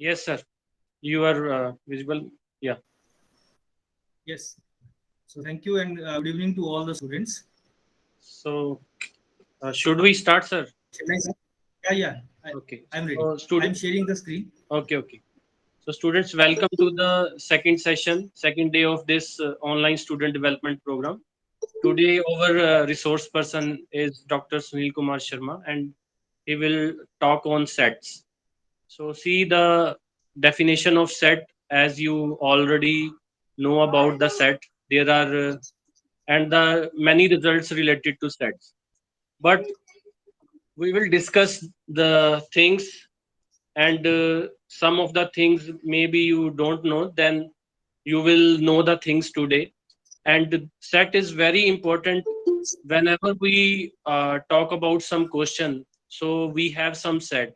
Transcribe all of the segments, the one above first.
Yes, sir. You are visible. Yeah. Yes. So thank you and good evening to all the students. So, should we start, sir? Shall I start? Yeah, yeah. Okay. I'm ready. So, student. I'm sharing the screen. Okay, okay. So, students, welcome to the second session, second day of this online student development program. Today, our resource person is Dr. Sunil Kumar Sharma, and he will talk on sets. So, see the definition of set as you already know about the set. There are and the many results related to sets. But we will discuss the things and some of the things maybe you don't know, then you will know the things today. And set is very important whenever we talk about some question. So we have some set.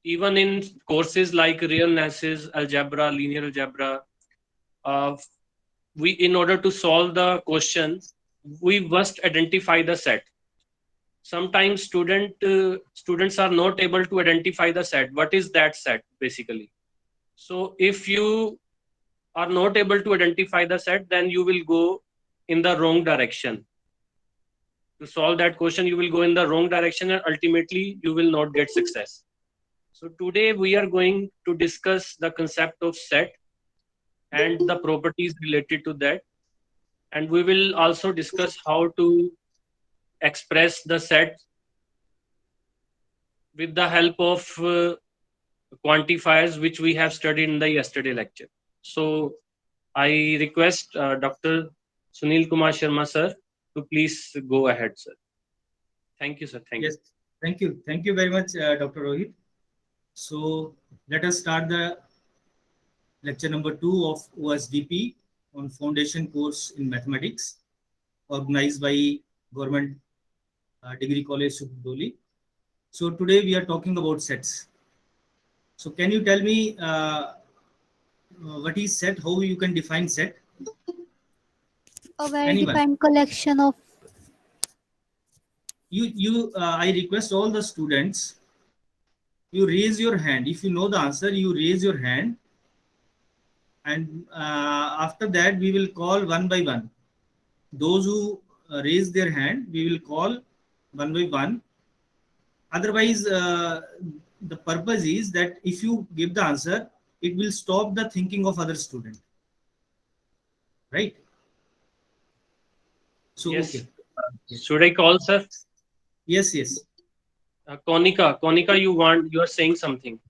Even in courses like real analysis, algebra, linear algebra, uh, we in order to solve the question, we must identify the set. Sometimes students are not able to identify the set. What is that set basically? So if you are not able to identify the set, then you will go in the wrong direction. To solve that question, you will go in the wrong direction and ultimately you will not get success. So today we are going to discuss the concept of set and the properties related to that, and we will also discuss how to express the set with the help of quantifiers which we have studied in the yesterday lecture. So I request Dr. Sunil Kumar Sharma sir to please go ahead, sir. Thank you, sir. Thank you. Yes. Thank you. Thank you very much, Dr. Rohit. So let us start the lecture number 2 of OSDP on Foundation Course in Mathematics, organized by Government Degree College, Sukhdoli. So today we are talking about sets. So can you tell me what is set? How you can define set? A Anyone? well-defined collection of I request all the students, you raise your hand. If you know the answer, you raise your hand, and after that we will call one by one. Those who raise their hand, we will call one by one. Otherwise, the purpose is that if you give the answer, it will stop the thinking of other student, right? So Yes. okay. Yes, Should I call, sir? yes, yes. Konika, you are saying something.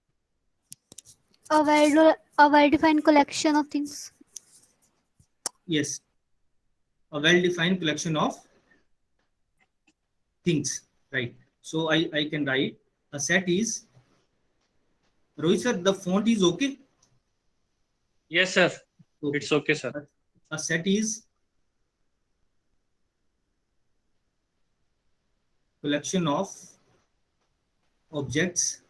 a well-defined collection of things. Yes. A well-defined collection of things, right? So I can write a set is, Rohit sir, the font is okay? Yes, sir. Okay. It's okay, sir. A, a set is collection of objects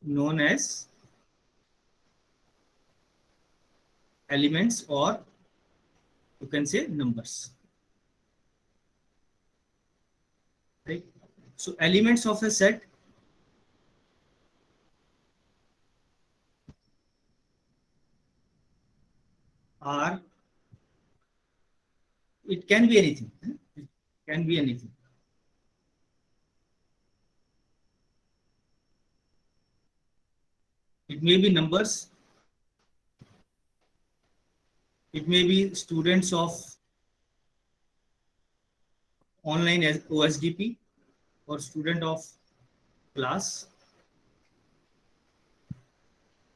known as elements, or you can say numbers, right? So elements of a set are, it can be anything. It can be anything. It may be numbers, it may be students of online OSDP or student of class,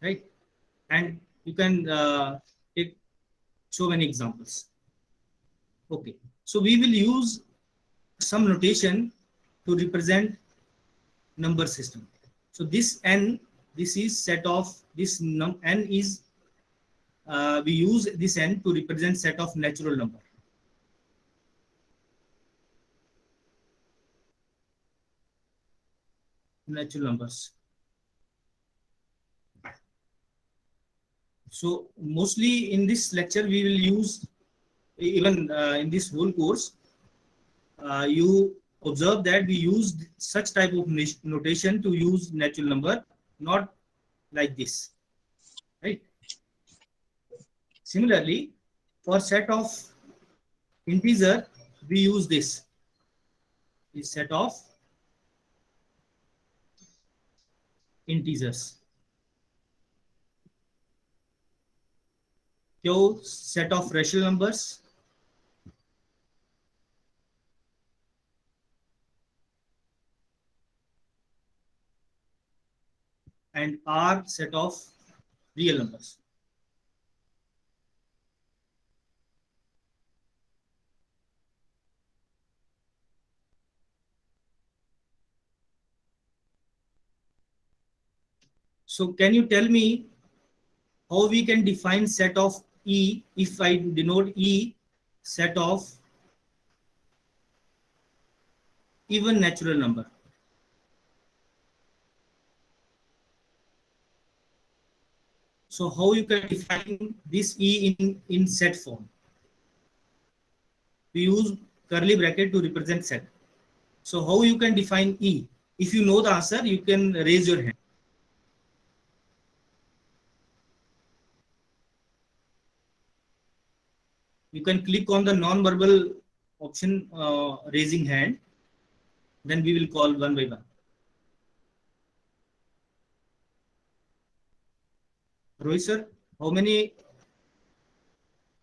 right? And you can take so many examples. Okay, so we will use some notation to represent number system. So this n, this is set of this n is we use this n to represent set of natural number. Natural numbers. So mostly in this lecture we will use, even in this whole course, you observe that we used such type of notation to use natural number, not like this, right? Similarly, for set of integer, we use this set of integers. Q set of rational numbers. And R set of real numbers. So can you tell me how we can define set of E if I denote E set of even natural number? So how you can define this E in set form? We use curly bracket to represent set. So how you can define E? If you know the answer, you can raise your hand. You can click on the non-verbal option, raising hand. Then we will call one by one. Rohit sir, how many?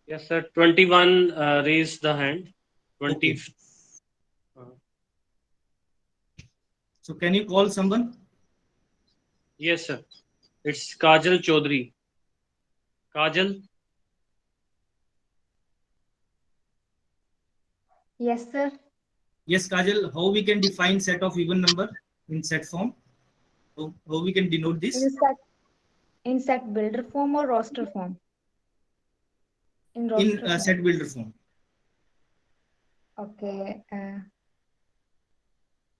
Yes, sir. 21 raised the hand. 20. Okay. So can you call someone? Yes, sir. It's Kajal Chaudhary. Kajal? Yes, sir. Yes, Kajal, how we can define set of even number in set form? How we can denote this? In set builder form or roster form? In roster In form. set builder form. Okay.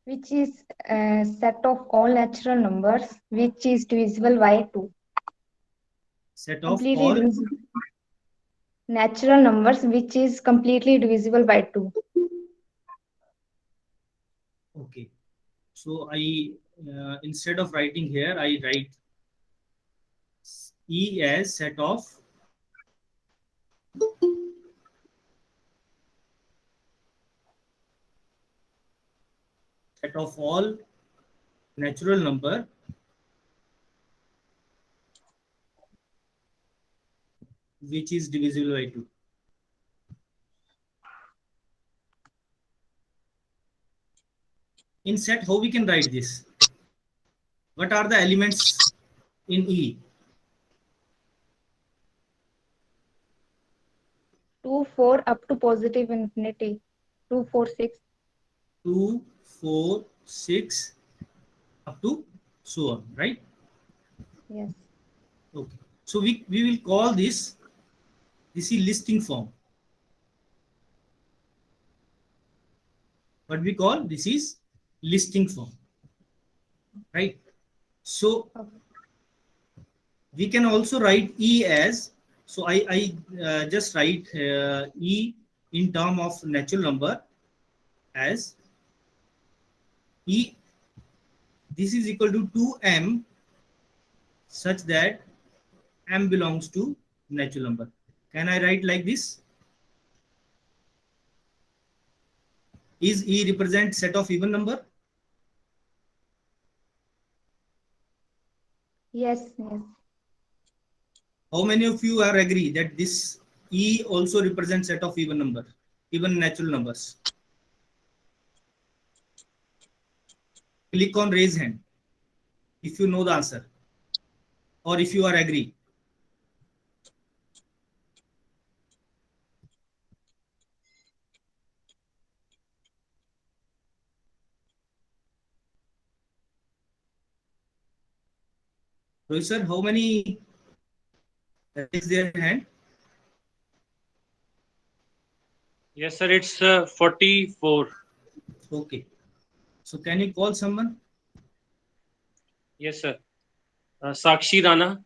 Which is a set of all natural numbers which is divisible by 2. Set of Completely all divisible. Natural numbers which is completely divisible by 2. Okay. So I instead of writing here, I write E as set of all natural number which is divisible by 2. In set, how we can write this? What are the elements in E? 2, 4 up to positive infinity. 2, 4, 6. 2, 4, 6 up to so on, right? Yes. Okay. So we will call this is listing form. What we call this is listing form, right? So we can also write E as, so I just write E in term of natural number as E, this is equal to 2m such that m belongs to natural number. Can I write like this? Is E represent set of even number? Yes, yes. How many of you are agree that this E also represents set of even number, even natural numbers? Click on raise hand if you know the answer or if you are agree. Rohit sir, how many raise their hand? Yes, sir. It's 44. Okay. So can you call someone? Yes, sir. Sakshi Rana.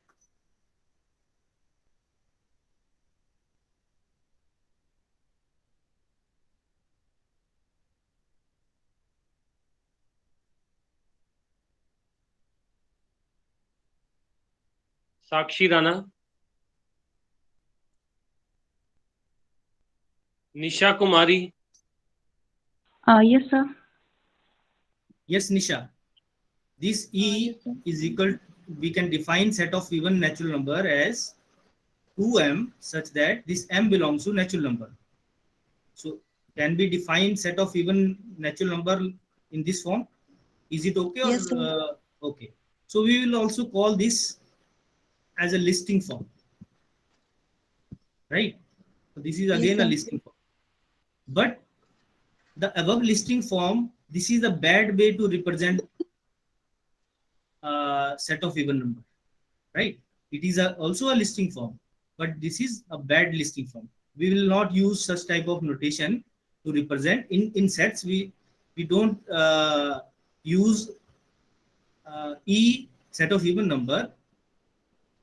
Sakshi Rana, Nisha Kumari, Yes, sir. Yes, Nisha. This E is equal, we can define set of even natural number as 2m such that this m belongs to natural number. So can we define set of even natural number in this form? Is it okay? Yes, sir. Okay. So we will also call this as a listing form, right? So this is Yes, again a sir. listing form. But the above listing form, this is a bad way to represent set of even number, right? It is also a listing form, but this is a bad listing form. We will not use such type of notation to represent in sets. We don't use e set of even number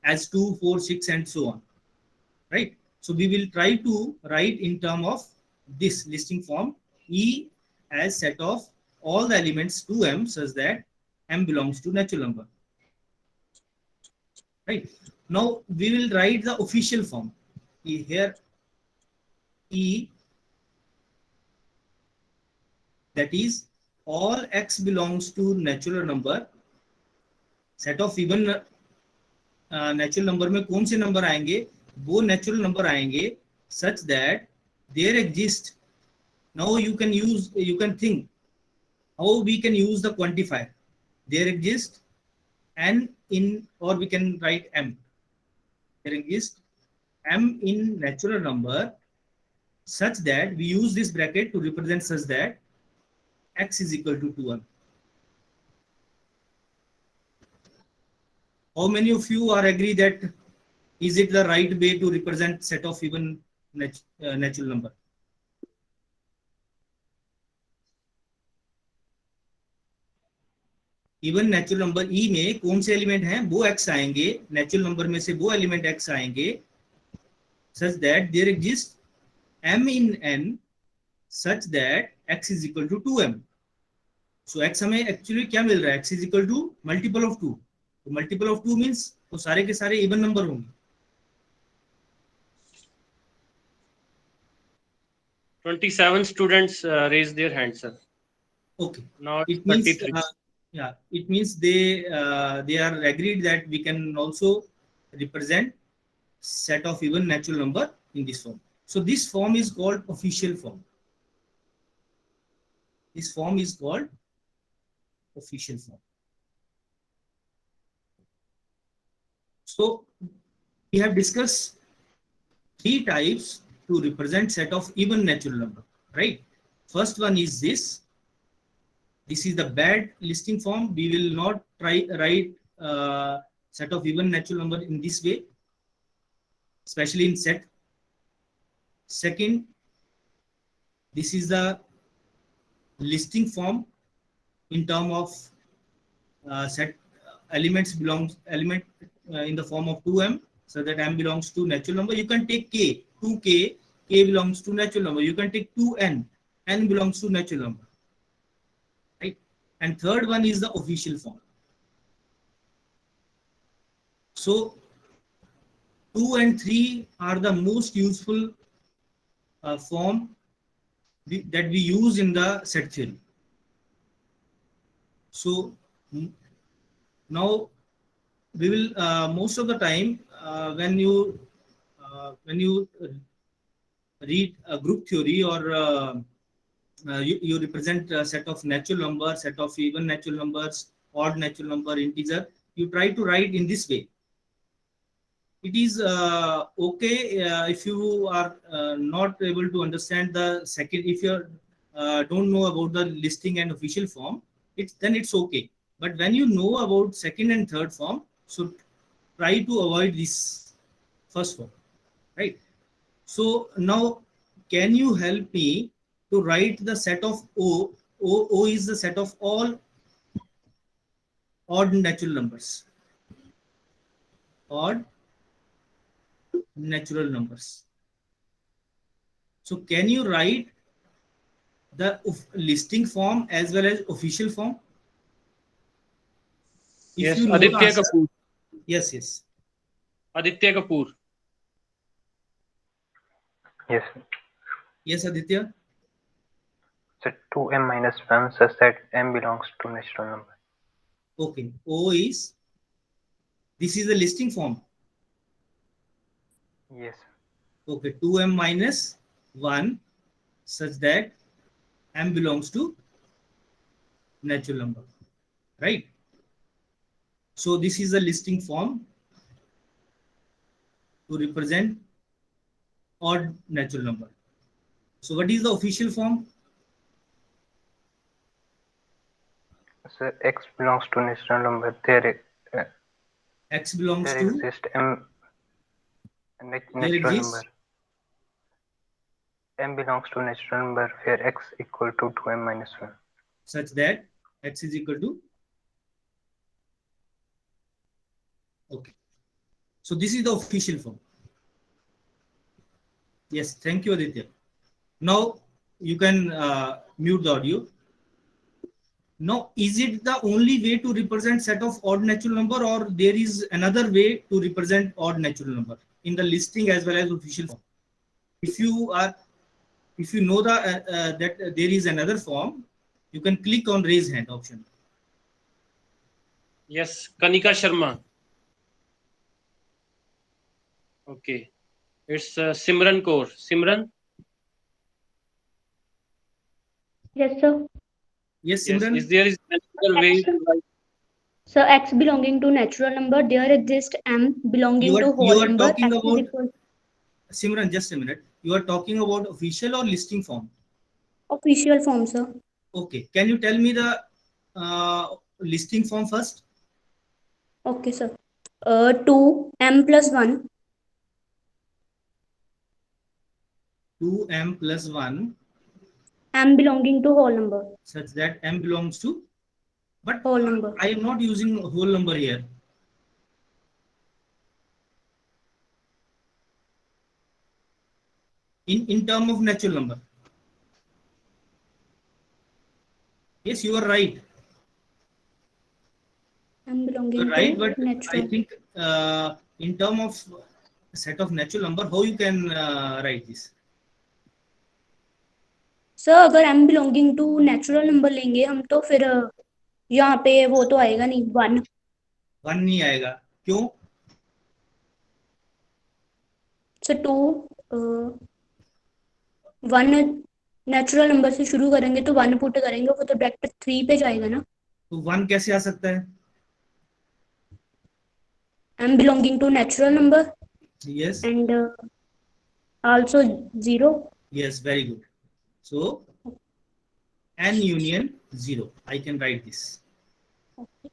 as 2, 4, 6 and so on, right? So we will try to write in term of this listing form e as set of all the elements 2m such that m belongs to natural number, right? Now we will write the official form. Here e, that is all x belongs to natural number. Set of even natural number में कौन से number आएंगे? वो natural number आएंगे such that there exist. Now you can think how we can use the quantifier. There exist n in, or we can write m. There exist m in natural number such that we use this bracket to represent such that x is equal to 2m. How many of you are agree that is it the right way to represent set of even natural number? Even natural number ई में कौन से element हैं? वो x आएंगे, natural number में से वो element x आएंगे such that there exists m in n such that x is equal to 2m. So x हमें एक्चुअली क्या मिल रहा है? x is equal to multiple of 2. तो मल्टीपल ऑफ 2 मींस वो सारे के सारे इवन नंबर होंगे. 27 students raised their hands, sir. Okay. Now it's It means 33. yeah, it means they are agreed that we can also represent set of even natural number in this form. So this form is called official form. This form is called official form. So we have discussed 3 types to represent set of even natural number, right? First one is this. This is the bad listing form. We will not write set of even natural number in this way, especially in set. Second, this is the listing form in term of set elements in the form of 2m, so that m belongs to natural number. You can take k, 2k, k belongs to natural number. You can take 2n, n belongs to natural number, right? And third one is the official form. So 2 and 3 are the most useful form that we use in the set theory. So now we will most of the time when you read a group theory or you represent a set of natural numbers, set of even natural numbers, odd natural number, integer, you try to write in this way. It is okay if you are not able to understand the second, if you don't know about the listing and official form, then it's okay. But when you know about second and third form, so try to avoid this first form, right? So now can you help me to write the set of O? O is the set of all odd natural numbers. Odd natural numbers. So can you write the listing form as well as official form? If Yes, you know the Aditya answer- Kapoor. Yes, yes. Aditya Kapoor. Yes. Yes, Aditya. So 2m minus 1 such that m belongs to natural number. Okay. O is, this is the listing form. Yes. Okay. 2m minus 1 such that m belongs to natural number. Right? So this is the listing form to represent odd natural number. So what is the official form? So x belongs to natural number. There X belongs there to, exists m there natural exists, number. M belongs to natural number where x equal to 2m minus 1. such that x is equal to, okay. So this is the official form. Yes, thank you, Aditya. Now you can mute the audio. Now, is it the only way to represent set of odd natural number, or there is another way to represent odd natural number in the listing as well as official form? If you know that there is another form, you can click on raise hand option. Yes, Kanika Sharma. Okay. It's Simran Kaur. Simran? Yes, sir. Yes, Yes. Simran. Is there another way to write? So x belonging to natural number, there exists m belonging to whole You are number. talking X is about, equal Simran, just a minute. You are talking about official or listing form? official form, sir. Okay. Can you tell me the listing form first? Okay, sir. 2m plus 1. 2m plus 1 M belonging to whole number. such that m belongs to, but Whole number. I am not using whole number here. In term of natural number. Yes, you are right. M belonging You're right, to but natural. I think in term of set of natural number, how you can write this? Sir अगर m belonging to natural number लेंगे हम तो फिर यहाँ पे वो तो आएगा नहीं 1. 1 नहीं आएगा, क्यों? So 2 1 नेचुरल नंबर से शुरू करेंगे तो 1 पुट करेंगे वो तो डायरेक्ट 3 पे जाएगा ना. तो 1 कैसे आ सकता है? M belonging to natural number. Yes. And also 0. Yes, very good. So n union 0. I can write this. Okay.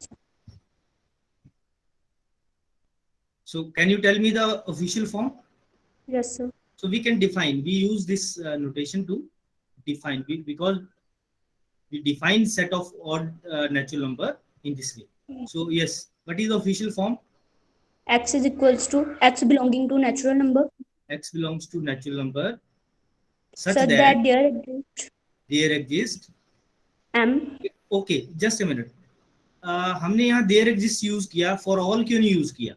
So can you tell me the official form? Yes, sir. So we can define. We use this notation to define, because we define set of odd natural number in this way. So yes, what is the official form? X is equals to x belonging to natural number. X belongs to natural number such So that there there exists m. Okay, just a minute. हमने यहाँ there exists use किया, for all क्यों नहीं use किया?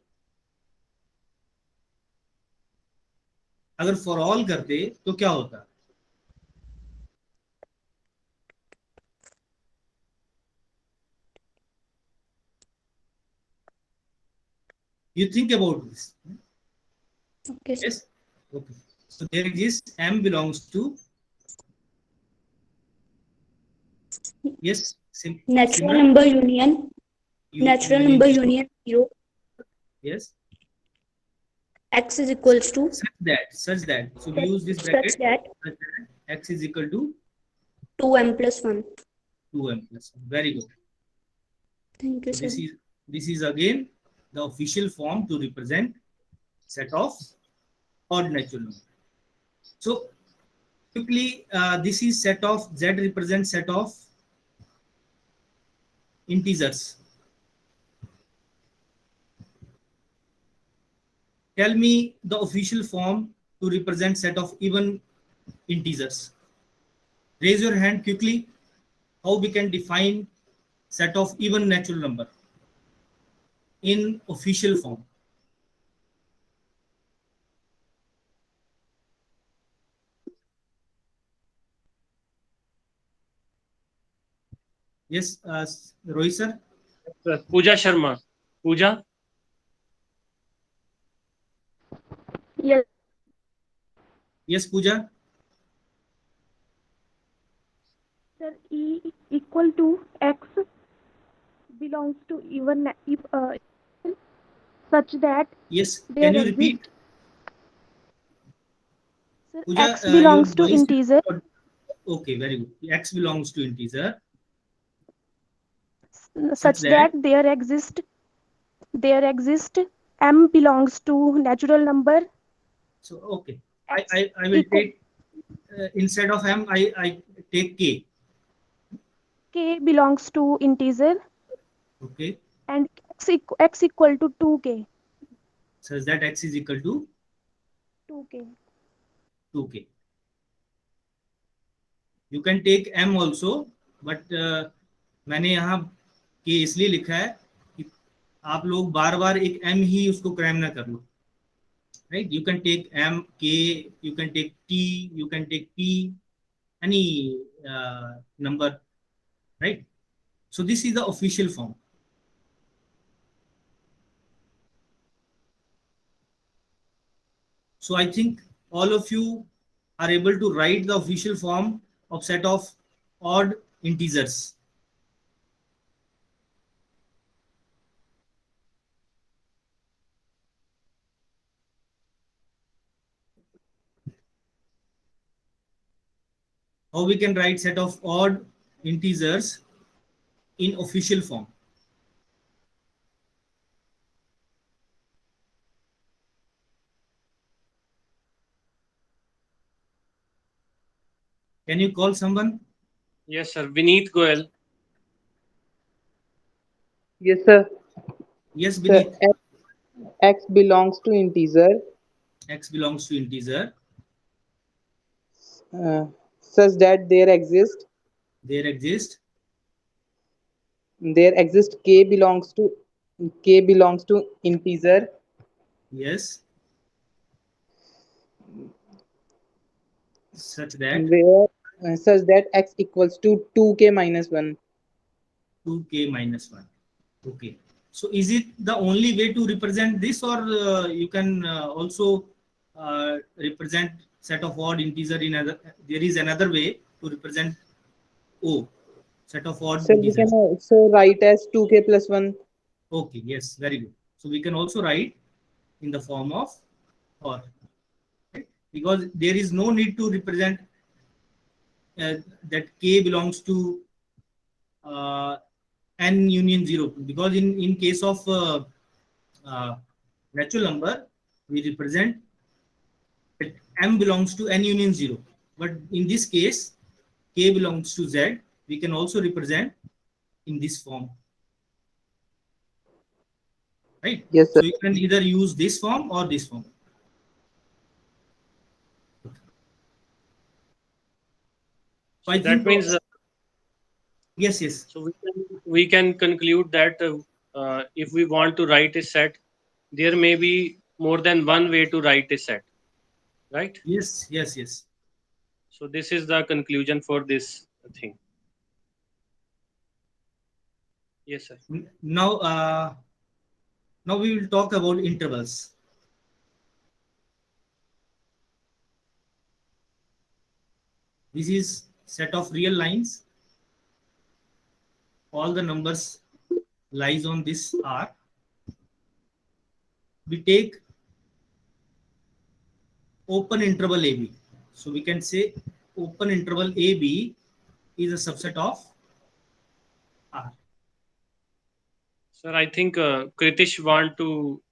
अगर for all करते तो क्या होता? You think about this. Okay, sir. Yes. Okay. So there exists m belongs to, yes, Natural number union. Natural number union 0. Yes. X is equals to Such that. So we use this bracket. such that X is equal to 2m plus 1. 2m plus 1. Very good. Thank you, So sir. this is again the official form to represent set of odd natural number. So quickly, this is set of Z represents set of integers. Tell me the official form to represent set of even integers. Raise your hand quickly. How we can define set of even natural number in official form? Yes, Rohit sir. Pooja Sharma. Pooja. Yes, Yes, Pooja. sir. E equal to x belongs to even if such that Yes, there can you repeat? exists, sir, Pooja, x your belongs to voice is integer okay, very good. X belongs to integer such such that. that there exist m belongs to natural number So okay, x I will equal take instead of m, I take k. k belongs to integer Okay, and x equal to 2k. such that x is equal to 2k. 2k. You can take m also, but मैंने यहाँ k इसलिए लिखा है कि आप लोग बार बार एक m ही उसको क्रैम ना कर लो. Right? You can take m, k, you can take t, you can take p, any number. Right? So this is the official form. So I think all of you are able to write the official form of set of odd integers. How we can write set of odd integers in official form? Can you call someone? Yes, sir. Vineet Goel. Yes, sir. Yes, Sir, Vineet. x belongs to integer X belongs to integer. such that There exist. k belongs to integer Yes. Such that where such that x equals to 2k minus 1. 2k minus 1. Okay. So is it the only way to represent this, or you can also represent set of odd integer in other? There is another way to represent O, set of odd So we can integers. also write as 2k plus 1. Okay. Yes. Very good. So we can also write in the form of or, right? Because there is no need to represent that k belongs to n union 0, because in case of uh, natural number we represent that m belongs to n union 0, but in this case k belongs to z, we can also represent in this form, right? Yes, sir. So you can either use this form or this form. So I That think means yes, yes. so we can conclude that if we want to write a set, there may be more than one way to write a set, right? Yes, yes, yes. So this is the conclusion for this thing. Yes, sir. Now, now we will talk about intervals. This is set of real lines. All the numbers lies on this R. We take open interval AB. So we can say open interval AB is a subset of R. Sir, I think Kritish want to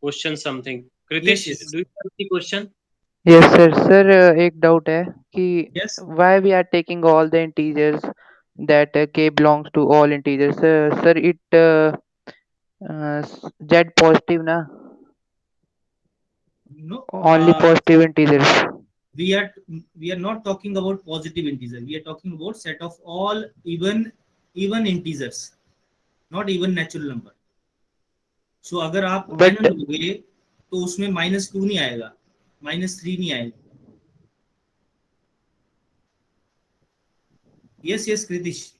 question something. Yes, Kritish, yes, do you have any question? Yes, sir. Sir, एक doubt है कि yes. why we are taking all the integers that k belongs to all integers. Sir, it z positive na No, only positive integers. we are we are not talking about positive integer. We are talking about set of all even integers, not even natural number. So अगर आप But n लोगे तो उसमें -2 नहीं आएगा, -3 नहीं आएगा. Yes, yes, Kritish.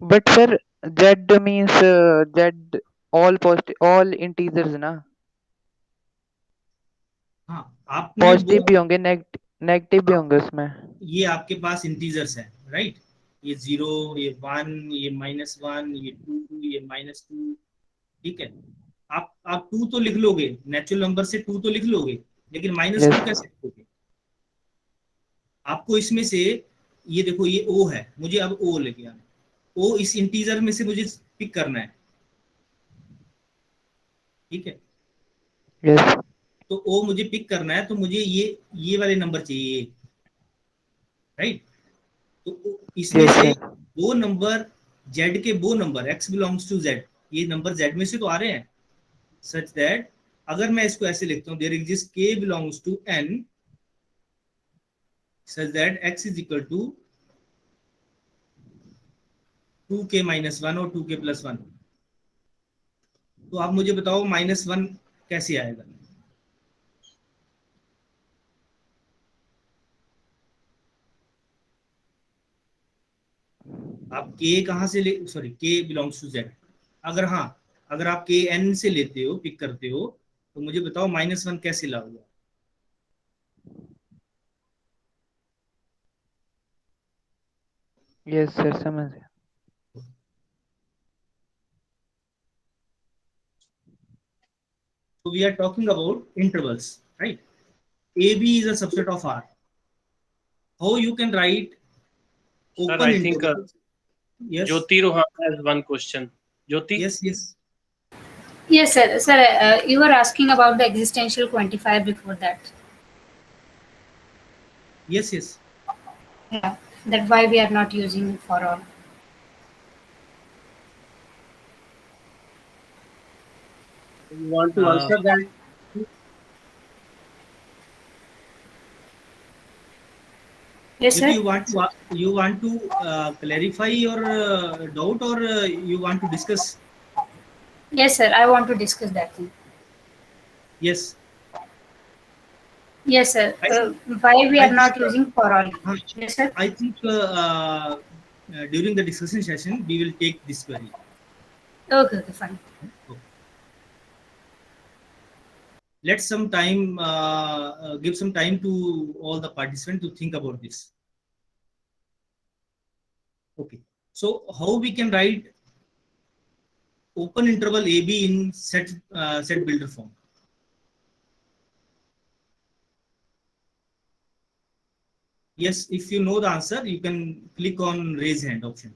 But sir, Z means Z all integers ना. हाँ, आपने पॉजिटिव वो, भी होंगे, नेगेटिव भी हाँ, होंगे उसमें. ये आपके पास इंटीजर्स है, राइट? ये 0, ये 1, ये -1, ये 2, ये -2, ठीक है। आप 2 तो लिख लोगे, नेचुरल नंबर से 2 तो लिख लोगे, लेकिन -2 यस. कैसे लिखोगे? आपको इसमें से, ये देखो ये ओ है, मुझे अब ओ लेके आना है। ओ इस इंटीजर में से मुझे पिक करना है, ठीक है। यस. तो ओ मुझे पिक करना है, तो मुझे ये वाले नंबर चाहिए, राइट? तो इसमें यस से सर. वो नंबर, जेड के वो number, X belongs to Z, ये नंबर जेड में से तो आ रहे हैं, सच दैट अगर मैं इसको ऐसे लिखता हूँ, there exist K belongs to N such that X is equal to 2k - 1 और 2k + 1। तो आप मुझे बताओ -1 कैसे आएगा? आप के कहाँ से ले, सॉरी, के बिलोंग्स टू जेड, अगर हाँ, अगर आप के एन से लेते हो, पिक करते हो, तो मुझे बताओ -1 कैसे लाओगे? यस सर, समझ गया. So we are talking about intervals, right? AB is a subset of R. How you can write Sir, open I think intervals? Yes, Jyoti Rohan has one question. Jyoti? yes. Yes, sir. Sir, you were asking about the existential quantifier before that. Yes. Yeah, that's why we are not using for all. You want to Uh, answer that? Yes, If sir. you want to clarify your doubt, or you want to discuss? Yes, sir. I want to discuss that thing. Yes. Yes, sir. I think, Why we I are think, not using for all? uh, Yes, sir. I think during the discussion session we will take this query. Okay, fine. Okay. Let's some time give some time to all the participants to think about this. Okay, so how we can write open interval AB in set builder form? Yes, if you know the answer, you can click on raise hand option.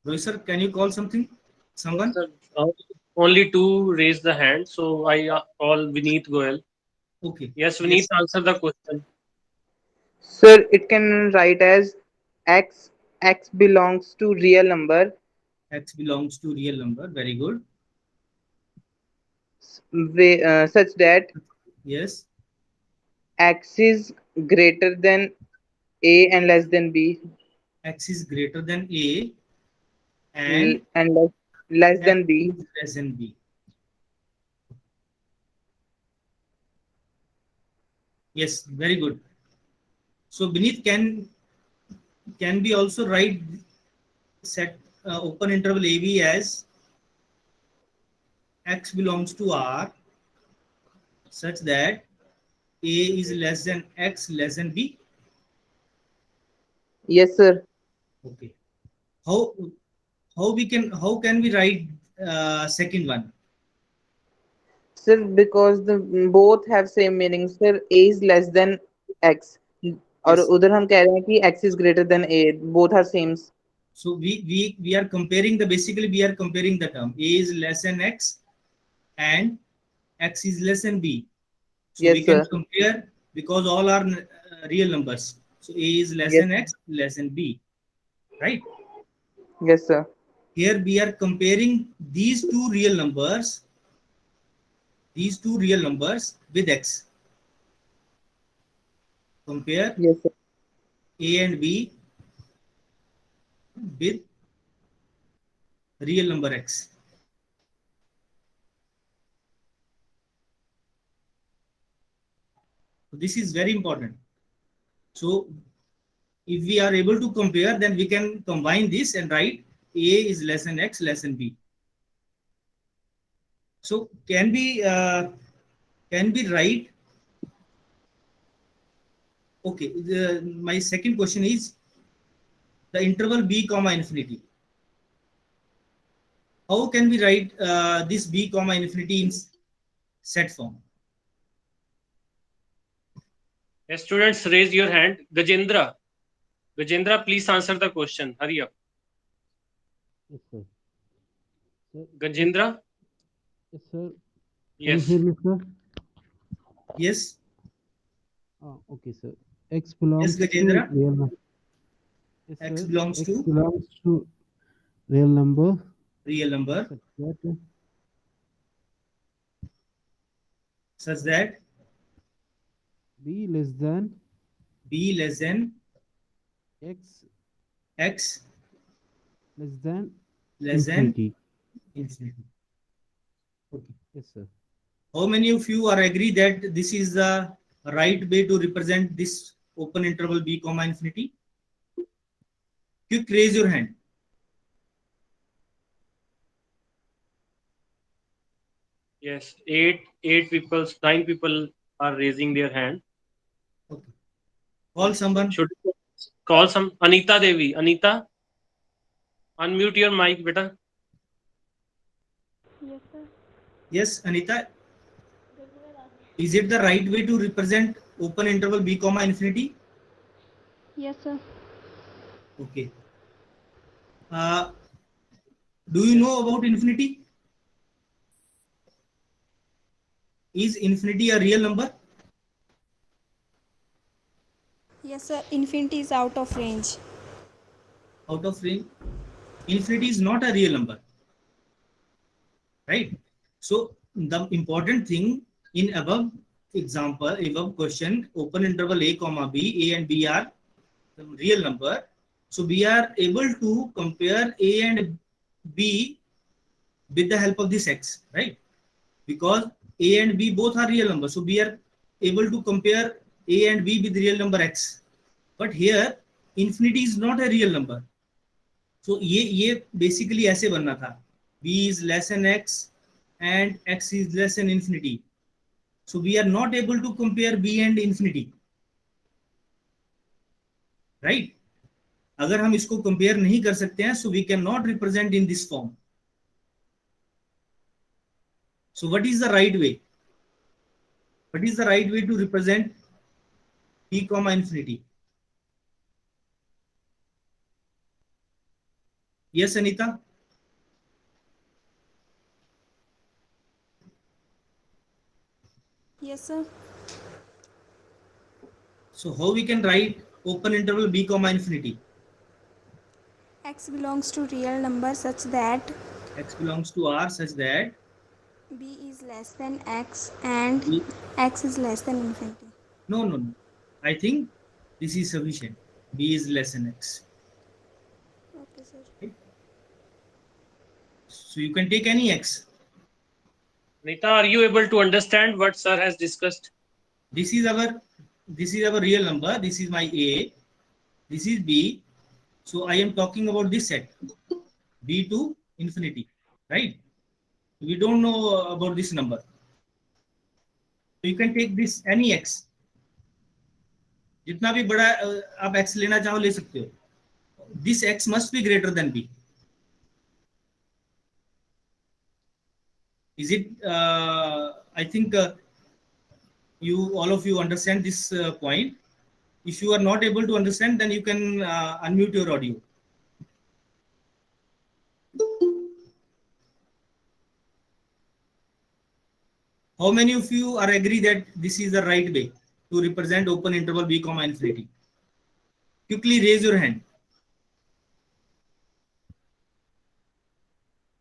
Rohit sir, can you call something? Someone? Sir, only two raise the hand, so I call Vineet Goyal. Okay. Yes, Vineet, Yes. answer the question. Sir, it can write as x belongs to real number X belongs to real number. Very good. such that Yes. x is greater than a and less than b, X is greater than A and and less X than b. is less than B. Yes, very good. So Beneath, can we also write set open interval AB as X belongs to R such that A is less than X less than B? Yes sir. Okay. How can we write second one? Sir, because the both have same meaning. Sir, a is less than x. और Yes. उधर हम कह रहे हैं कि x is greater than a. Both are same. So we are comparing basically we are comparing the term A is less than X and X is less than B. So Yes we can sir. compare because all are real numbers. So A is less Yes. than X, less than B, right? Yes sir. Here we are comparing these two real numbers with X. Compare Yes sir. A and B with real number x. This is very important. So if we are able to compare, then we can combine this and write a is less than x less than b. So can we write? Okay, my second question is the interval b comma infinity. How can we write this b comma infinity in set form? Yes, students, raise your hand. Gajendra, please answer the question. Hurry up. Yes, sir. Gajendra? Yes, sir. Yes. Can you hear me, sir? Yes. Okay, sir. X belongs to Gajendra. real number. Yes, X sir. belongs X to belongs to real number. Such that b less than x less than infinity. infinity. Okay. Yes, sir. How many of you are agree that this is the right way to represent this open interval b comma infinity? Quick, raise your hand. Yes, 9 people are raising their hand. Okay. Call someone. Should call some Anita Devi. Anita, unmute your mic, beta. Yes, sir. Yes, Anita. Is it the right way to represent open interval b comma infinity? Yes, sir. Okay. Do you know about infinity? Is infinity a real number? Yes, sir. Infinity is out of range. Out of range? Infinity is not a real number. Right? So the important thing in above example, above question, open interval a comma b, a and b are the real number. So we are able to compare a and b with the help of this x, right? Because a and b both are real numbers. So we are able to compare a and b with real number x. But here infinity is not a real number. So ये basically ऐसे बनना था. B is less than x and x is less than infinity. So we are not able to compare b and infinity. Right? अगर हम इसको compare नहीं कर सकते हैं, so we cannot represent in this form. So what is the right way? What is the right way to represent b comma infinity? Yes, Anita? Yes, sir. So how we can write open interval b comma infinity? X belongs to real number such that X belongs to R such that b is less than x and b, x is less than infinity. no. I think this is sufficient. B is less than x. Okay, sir. Okay. So you can take any x. Anita, are you able to understand what sir has discussed? This is our real number. This is my A. This is B. So I am talking about this set. B to infinity. Right? We don't know about this number. So you can take this any x. जितना भी बड़ा आप x लेना चाहो ले सकते हो. This x must be greater than b. Is it? I think all of you understand this point. If you are not able to understand, then you can unmute your audio. How many of you are agree that this is the right way to represent open interval b comma infinity? Quickly raise your hand.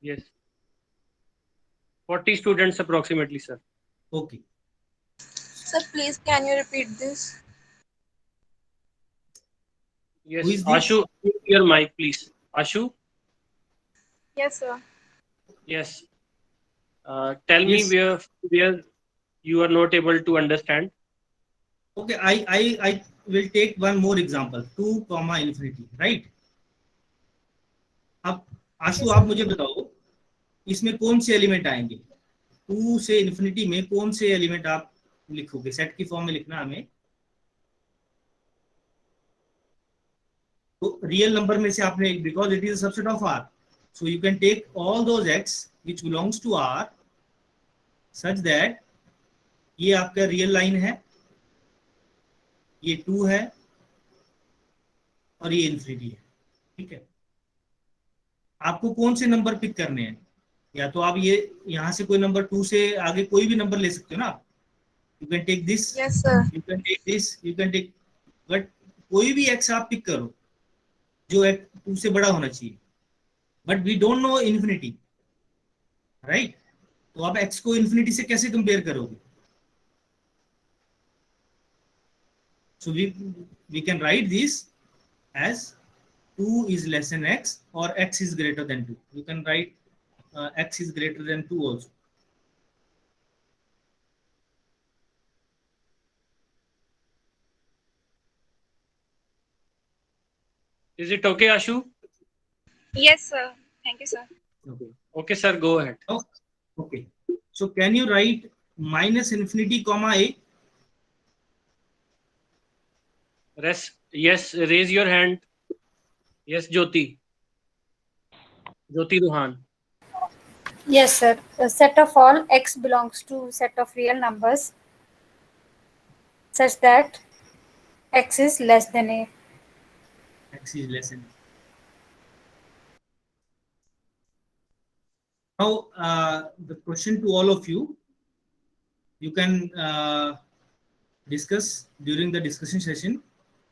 Yes. 40 students approximately, sir. Okay. Sir, please can you repeat this? Yes. Who is this? Ashu, mute your mic, please. Ashu? Yes, sir. Yes. Tell me Yes. where you are not able to understand. Okay, I will take one more example. 2 comma infinity, right? अब आशु आप मुझे बताओ इसमें कौन से element आएंगे? 2 से infinity में कौन से एलिमेंट आप लिखोगे? सेट की फॉर्म में लिखना हमें। तो रियल नंबर में से आपने, because it is a subset of R, so you can take all those X which belongs to R such that ये आपका रियल लाइन है, ये 2 है और ये इन्फिनिटी है। ठीक है, आपको कौन से नंबर पिक करने हैं? या तो आप ये यहाँ से कोई नंबर 2 से आगे कोई भी नंबर ले सकते हो ना। You can take this, Yes, sir. You can take this, you can take, but कोई भी एक्स आप पिक करो जो 2 से बड़ा होना चाहिए। But we don't know infinity, right? तो आप एक्स को इन्फिनिटी से कैसे कंपेयर करोगे? So we can write this as 2 is less than x or x is greater than 2. You can write x is greater than 2 also. Is it okay, Ashu? Yes, sir. Thank you, sir. Okay. Okay, sir, go ahead. Oh, okay. So can you write minus infinity comma a? Yes, raise your hand. Yes, Jyoti Ruhan. Yes, sir. A set of all x belongs to set of real numbers such that x is less than a. X is less than a. Now, the question to all of you, you can discuss during the discussion session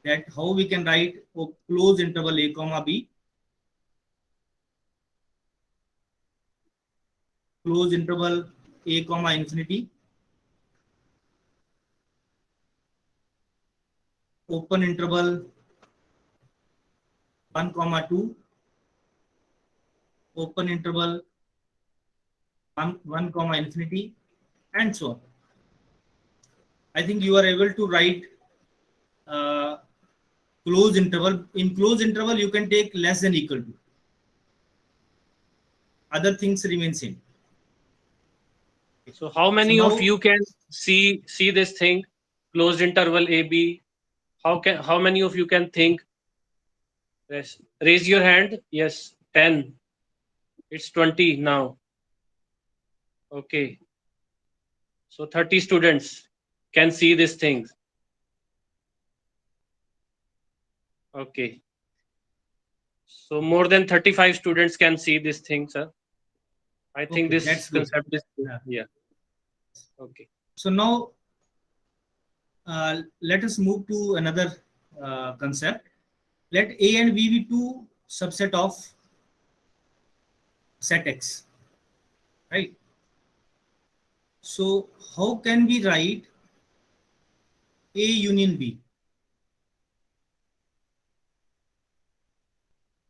that how we can write a closed interval a comma b, closed interval a comma infinity, open interval 1 comma 2, open interval 1 comma infinity, and so on. I think you are able to write closed interval. In closed interval, you can take less than equal to. Other things remain same. So how many So of you can see this thing, closed interval AB? How many of you can think? Yes. Raise your hand. Yes, 10. It's 20 now. Okay. So 30 students can see these things. Okay. So more than 35 students can see this thing, sir. I think Okay, this that's good. concept is Yeah. Okay. So now let us move to another concept. Let A and B be 2 subset of set X, right? So how can we write A union B?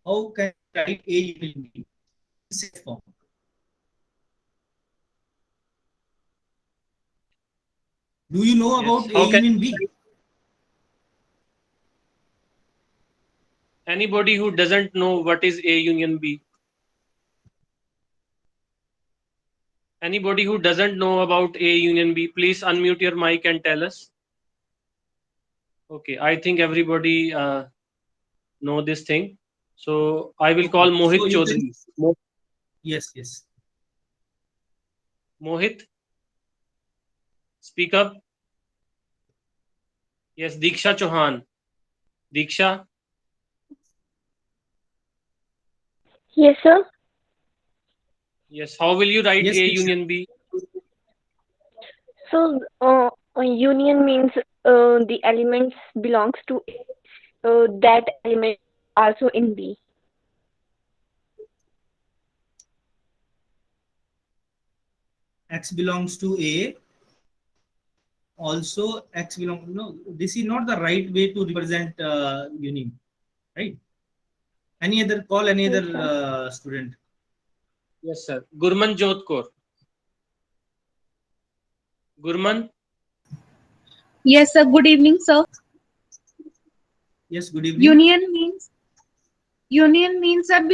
How can we write A union B in set form? Do you know about A union B? Anybody who doesn't know what is A union B? Anybody who doesn't know about A union B, please unmute your mic and tell us. Okay, I think everybody know this thing. So I will call Mohit So you can- Chaudhary. Yes. Mohit, speak up. Yes, Diksha Chauhan. Diksha. Yes, sir. Yes, how will you write Yes, A Diksha. union B? So, union means the elements belongs to that element also in B. X belongs to A. Also, X belongs. No, this is not the right way to represent union, right? Any other call? Any Yes, other student? Yes, sir. Gurman Jodhkor. Gurman. Yes, sir. Good evening, sir. Yes, good evening. Union means that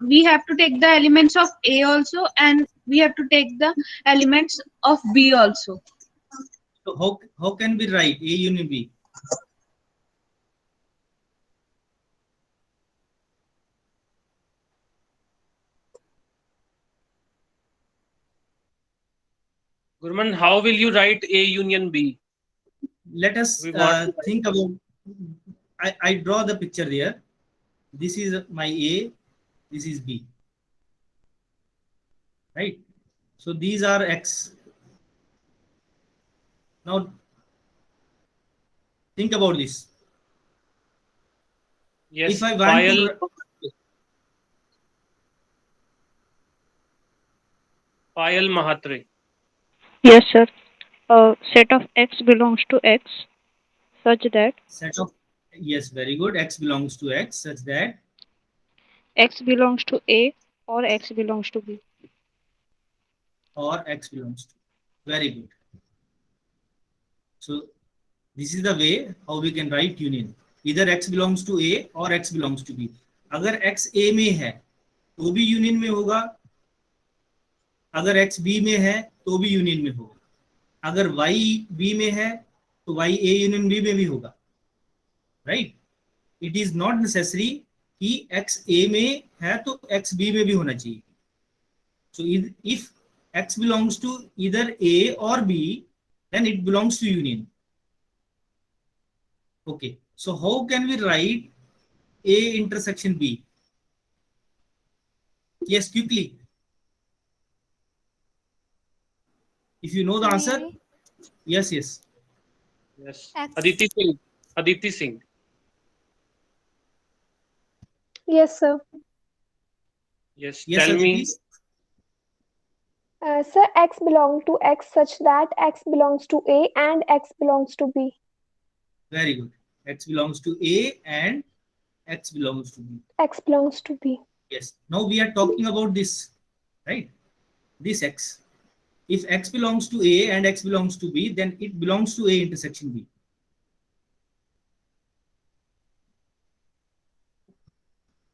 we have to take the elements of A also, and we have to take the elements of B also. So how can we write A union B? Gurman, how will you write A union B? Let us We want to think about. I draw the picture there. This is my A. This is B. Right. So these are X. Now think about this. Yes, If I want Payal. to, Payal Mahatre. Yes, sir. A set of X belongs to X such that set of, yes, very good. X belongs to X such that X belongs to A or X belongs to B. or X belongs to. Very good. So this is the way how we can write union. Either X belongs to A or X belongs to B. अगर X A में है तो भी union में होगा, अगर X B में है तो भी यूनियन में होगा, अगर Y B में है तो Y A यूनियन B में भी होगा. Right. It is not necessary कि X A में है तो X B में भी होना चाहिए. So if X belongs to either A or B, then it belongs to union. Okay, so how can we write A intersection B? Yes, quickly. If you know the answer, yes. Yes. Aditi Singh. Aditi Singh. Yes, sir. Yes. Yes, Tell me. Aditi. Sir, X belongs to X such that X belongs to A and X belongs to B. Very good. X belongs to A and X belongs to B. X belongs to B. Yes. Now we are talking about this, right? This X. If X belongs to A and X belongs to B, then it belongs to A intersection B.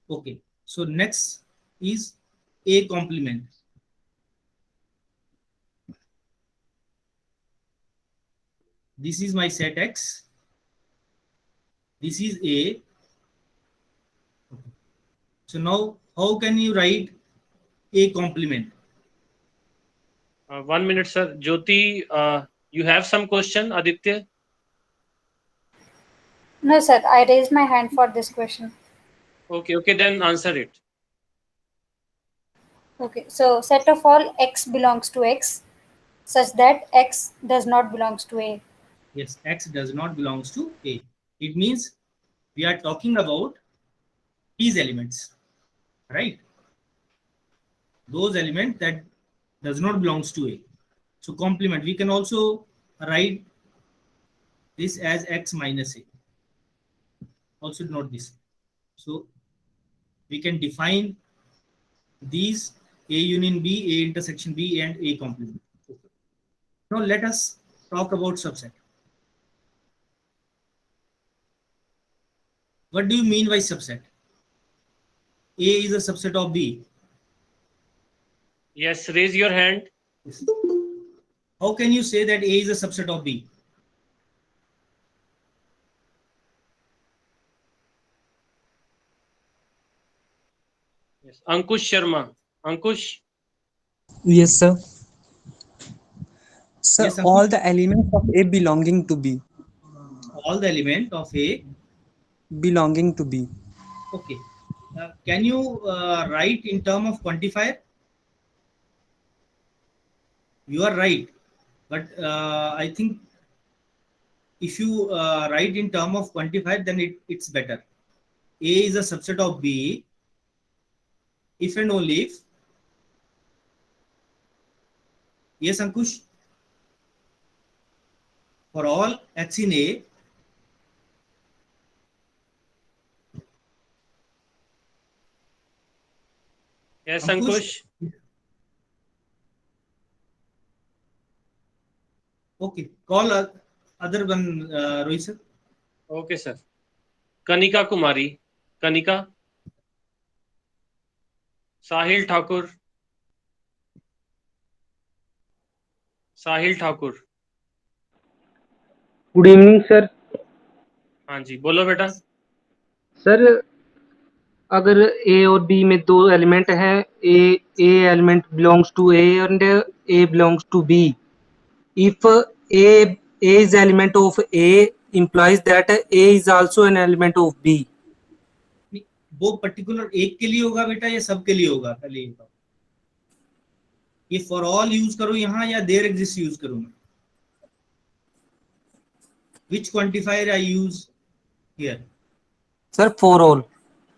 Okay. So next is A complement. This is my set X. This is A. So now how can you write A complement? 1 minute, sir. Jyoti, you have some question, Aditya? No, sir. I raised my hand for this question. Okay, then answer it. Okay. So set of all X belongs to X such that X does not belongs to A. Yes, X does not belongs to A. It means we are talking about these elements, right? Those elements that does not belongs to A. So complement, we can also write this as X minus A. Also note this. So we can define these A union B, A intersection B, and A complement. Now let us talk about subset. What do you mean by subset? A is a subset of B. Yes, raise your hand. How can you say that A is a subset of B? Yes. Ankush Sharma. Ankush. Yes, sir. Sir, Yes, all the elements of A belonging to B. All the element of A belonging to B. Okay. Can you write in term of quantifier? You are right, but I think if you write in term of quantifier, then it's better. A is a subset of B if and only if. Yes, Ankush. For all X in A, Yes, Ankush. Okay, call other one, Rohit sir. Okay, sir. Kanika Kumari. Kanika. Sahil Thakur. Sahil Thakur. Good evening sir. हाँ जी, बोलो बेटा. Sir अगर ए और B में दो element हैं, a element belongs to A and a belongs to B. If a is element of A implies that a is also an element of b. वो पर्टिकुलर एक के लिए होगा बेटा या सब के लिए होगा? पहले ये बताओ, ये फॉर ऑल यूज करो यहाँ या देयर एग्जिस्ट यूज करूँ मैं? Which quantifier I use here? Sir, for all.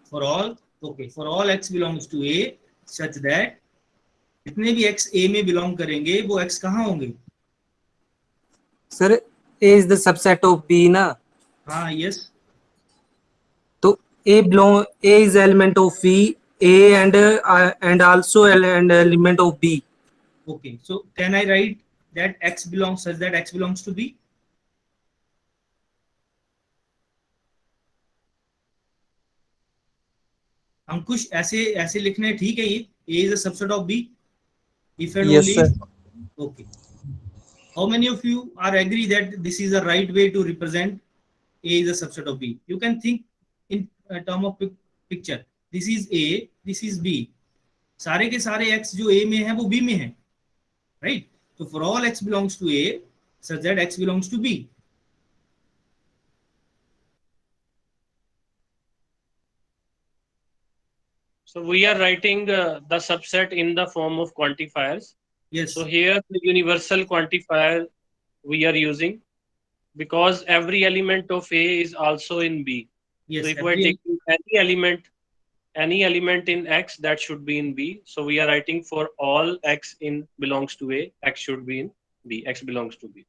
For all, okay. For all x belongs to a such that जितने भी x a में belong करेंगे वो x कहाँ होंगे? Sir, a is the subset of b ना? हाँ, yes. तो a is element of b, a and also an element of b. Okay, so can I write that x belongs such that x belongs to b? अंकुश, ऐसे लिखने ठीक है ये? A is a subset of B if and Yes, only sir. if. Okay. How many of you are agree that this is the right way to represent A is a subset of B? You can think in term of picture. This is A, this is B. सारे के सारे x जो A में है वो B में है, right? So for all x belongs to A such that x belongs to B. So we are writing the subset in the form of quantifiers. Yes. So here the universal quantifier we are using because every element of A is also in B. Yes. So if we are taking any element in X, that should be in B. So we are writing for all X in belongs to A, X should be in B. X belongs to B.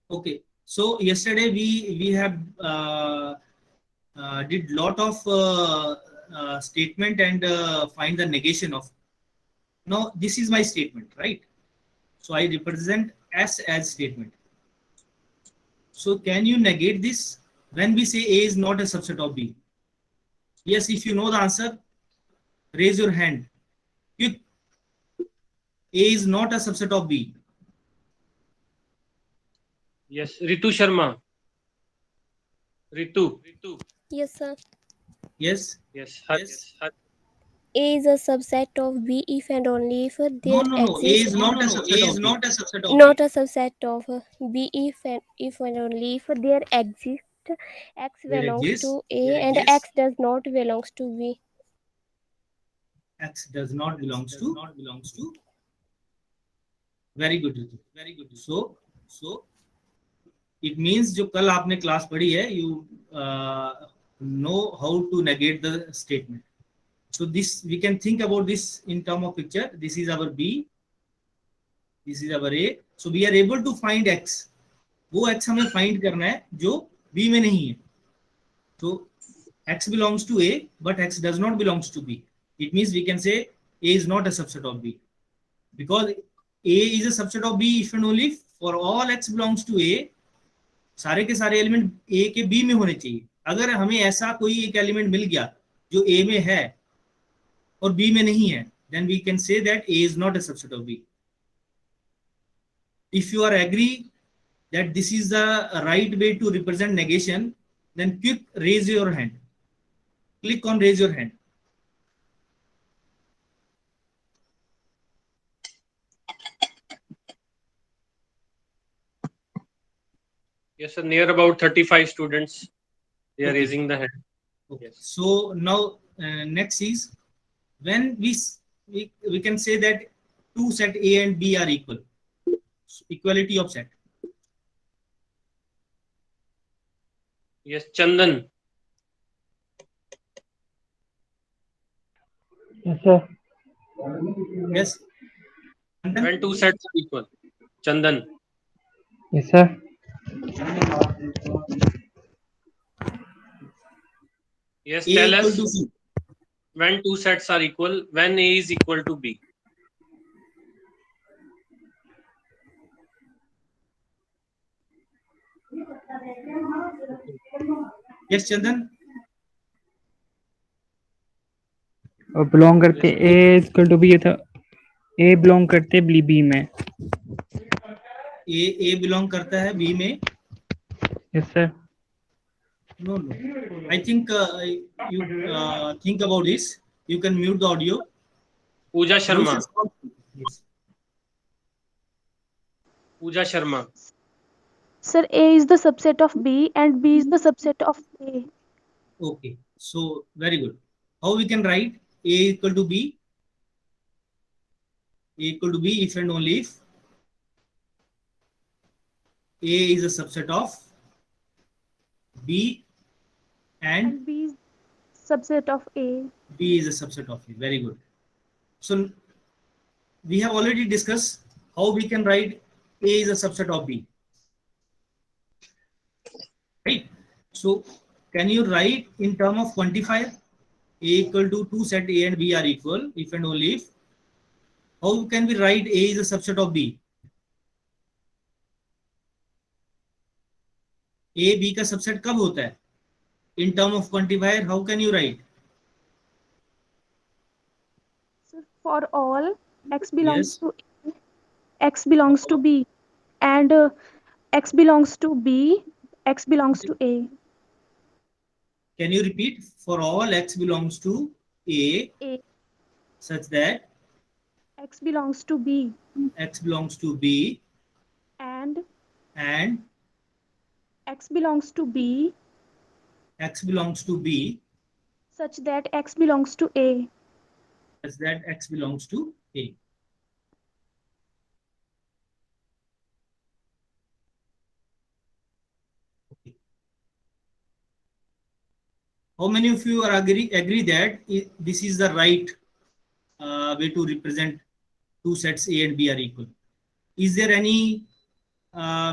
Okay. So yesterday we have did lot of statement and find the negation of. Now this is my statement, right? So I represent S as statement. So can you negate this when we say A is not a subset of B? Yes, if you know the answer, raise your hand. Quick. A is not a subset of B. Yes, Ritu Sharma. Ritu. Yes, sir. Yes. Yes. A is a subset of B if and only if there No. A is exists not a subset of B. not a subset of B if and only if there exists X belongs to A and X does not belongs to B. X does not belongs to. Very good, Ritu. Very good. So it means जो कल आपने class पढ़ी है, you know how to negate the statement. So this we can think about this in term of picture. This is our B. This is our A. So we are able to find X. वो X हमें find करना है जो B में नहीं है. So X belongs to A, but X does not belongs to B. It means we can say A is not a subset of B, because A is a subset of B if and only if for all X belongs to A. सारे के सारे element A के B में होने चाहिए. अगर हमें ऐसा कोई एक एलिमेंट मिल गया जो A में है और B में नहीं है, then we can say that A is not a subset of B. If you are agree that this is the right way to represent negation, then quick raise your hand. Click on raise your hand. Yes, sir. Near about 35 students. They are Okay. raising the hand. Okay. So now next is when we can say that two set A and B are equal. Equality of set. Yes, Chandan. Yes, sir. Yes. When two sets are equal. Chandan. Yes, sir. Yes, A tell equal us. to B. when two sets are equal, when A is equal to B. Yes, Chandan. और belong करते A equal to B था, A belong करते B में. A belong करता है B में. Yes sir. No. I think you think about this. You can mute the audio. Pooja Sharma. Yes. Pooja Sharma. Sir, A is the subset of B and B is the subset of A. Okay. So very good. How we can write A equal to B? A equal to B if and only if A is a subset of B and B is subset of A. B is a subset of A. Very good. So we have already discussed how we can write A is a subset of B. Right. So can you write in term of quantifier? A equal to 2 set A and B are equal if and only if. How can we write A is a subset of B? A B का subset कब होता है? In term of quantifier, how can you write? So for all X belongs to A, X belongs to B, and X belongs to B, X belongs to A. Can you repeat? For all X belongs to A, such that X belongs to B, X belongs to B, and X belongs to B, X belongs to B, such that X belongs to A. such that X belongs to A. Okay. How many of you are agree that this is the right way to represent two sets A and B are equal? Is there any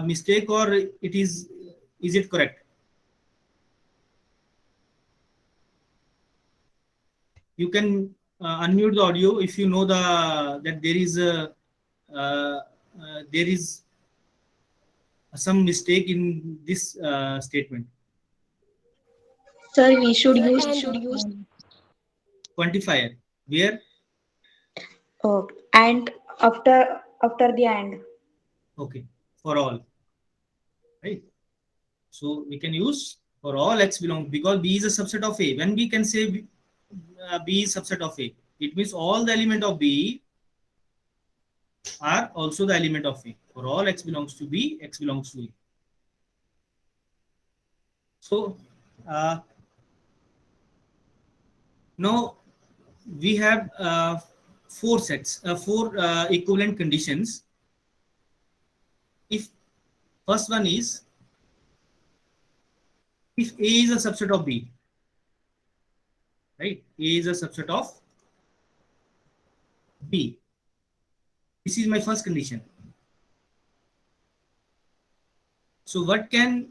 mistake or is it correct? You can unmute the audio if you know that there is some mistake in this statement. Sir, we should use Quantifier. Where? and after the and. Okay, for all. Right. So we can use for all X belongs, because B is a subset of A. When we can say B is subset of A, it means all the element of B are also the element of A. For all X belongs to B, X belongs to A. So now we have four equivalent conditions. If first one is if A is a subset of B, right? A is a subset of B. This is my first condition. So what can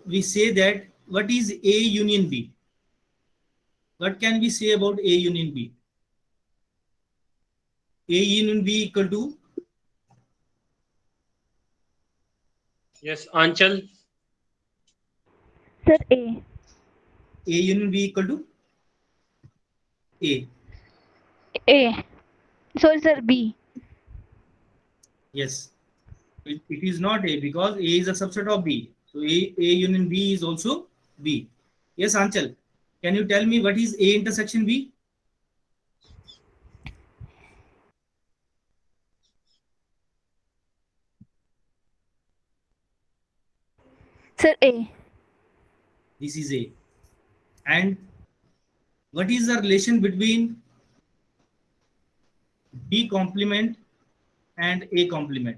we say that what is A union B? What can we say about A union B? A union B equal to? Yes, Anchal. Sir, A. A union B equal to? A. A. Sorry, sir, B. Yes. It is not A because A is a subset of B. So A union B is also B. Yes, Anchal. Can you tell me what is A intersection B? Sir, A. This is A. And what is the relation between B complement and A complement?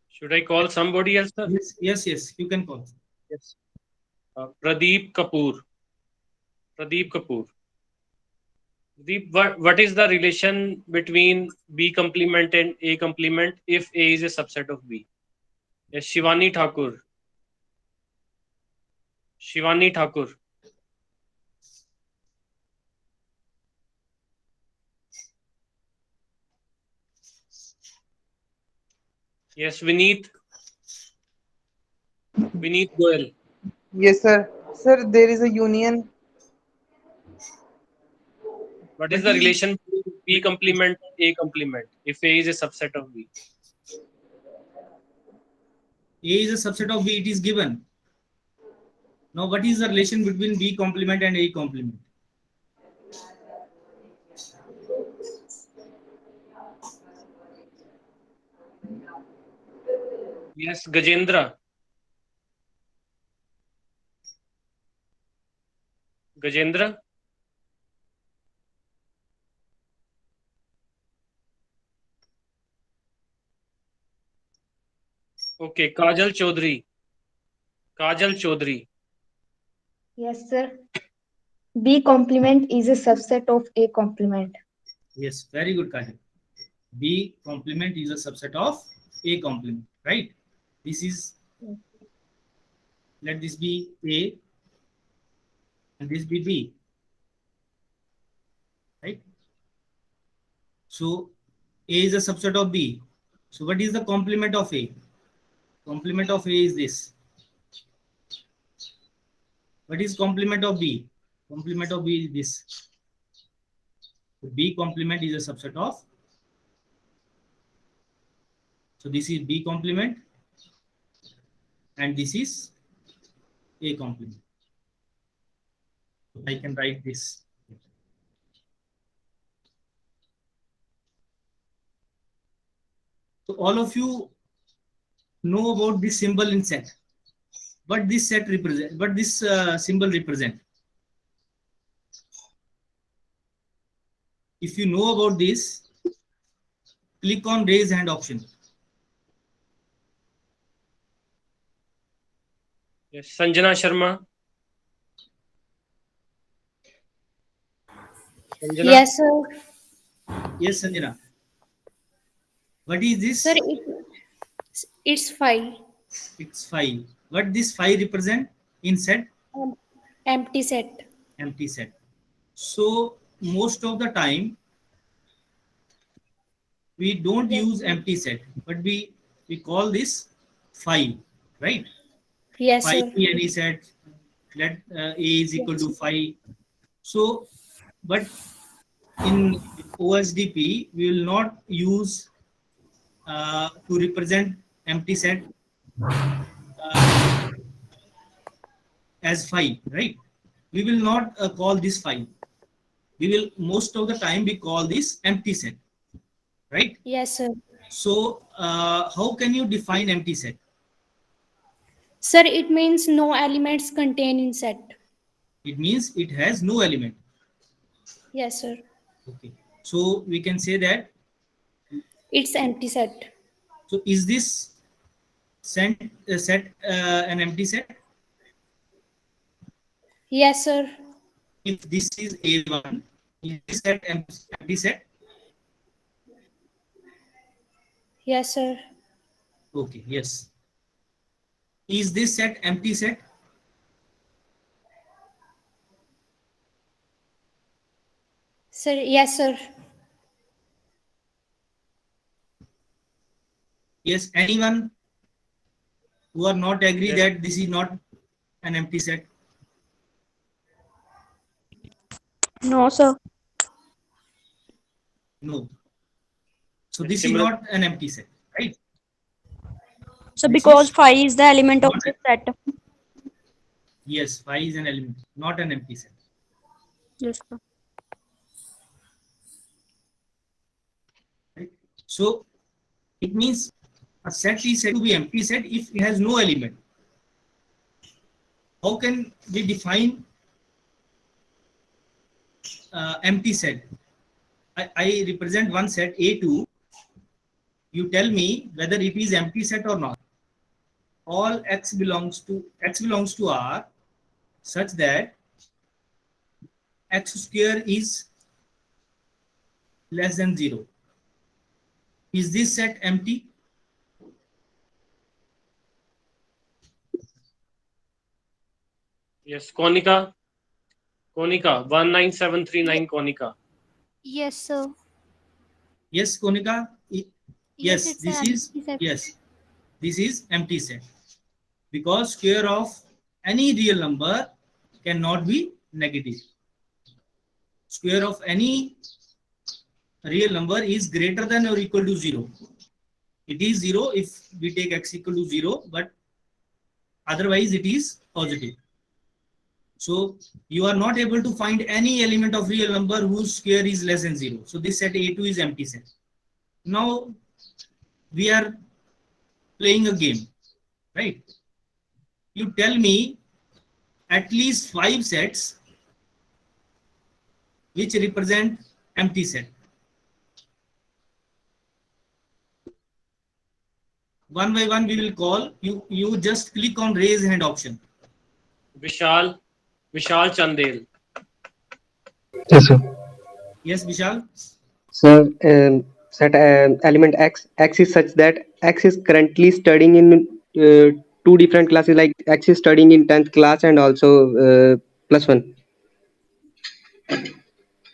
Should I call somebody else, sir? Yes, you can call. Yes. Pradeep Kapoor. Pradeep Kapoor. What is the relation between B complement and A complement if A is a subset of B? Yes, Shivani Thakur. Shivani Thakur. Yes, Vineet. Vineet Goel. Yes, sir. Sir, there is a union. What is the relation between B complement and A complement if A is a subset of B? A is a subset of B, it is given. Now, what is the relation between B complement and A complement? Yes, Gajendra. Gajendra. Okay, Kajal Chaudhary. Kajal Chaudhary. Yes, sir. B complement is a subset of A complement. Yes, very good, Kajal. B complement is a subset of A complement, right? This is, let this be A and this be B, right? So A is a subset of B. So what is the complement of A? Complement of A is this. What is complement of B? Complement of B is this. So B complement is a subset of. So this is B complement and this is A complement. So I can write this. So all of you know about this symbol in set. What this set represent? What this symbol represent? If you know about this, click on raise hand option. Yes, Sanjana Sharma. Sanjana? Yes, sir. Yes, Sanjana. What is this? Sir, it's 5. It's 5. What this 5 represent in set? Empty set. Empty set. So most of the time we don't use empty set, but we call this 5, right? Yes, 5 sir. be any set. Let A is equal to 5. So, but in OSDP we will not use to represent empty set as 5, right? We will not call this 5. We will most of the time we call this empty set, right? Yes, sir. So how can you define empty set? Sir, it means no elements contained in set. It means it has no element. Yes, sir. Okay. So we can say that it's empty set. So is this set an empty set? Yes, sir. If this is A1, is this set empty set? Yes, sir. Okay, yes. Is this set empty set? Sir, yes, sir. Yes, anyone who are not agree that this is not an empty set? No, sir. No. So this is not an empty set, right? So because 5 is the element of the set. Yes, 5 is an element, not an empty set. Yes, sir. Right? So it means a set is said to be empty set if it has no element. How can we define empty set? I represent one set A2. You tell me whether it is empty set or not. All x belongs to R such that x square is less than 0. Is this set empty? Yes, Konika 19739 Konika. Yes, sir. Yes, Konika. Yes, it's this an is empty set. yes, this is empty set because square of any real number cannot be negative. Square of any real number is greater than or equal to 0. It is 0 if we take x equal to 0, but otherwise it is positive. So you are not able to find any element of real number whose square is less than 0. So this set A2 is empty set. Now we are playing a game, right? You tell me at least 5 sets which represent empty set. One by one we will call. You just click on raise hand option. Vishal Chandel. Yes, sir. Yes, Vishal. So set element x is such that x is currently studying in 2 different classes, like x is studying in 10th class and also +1.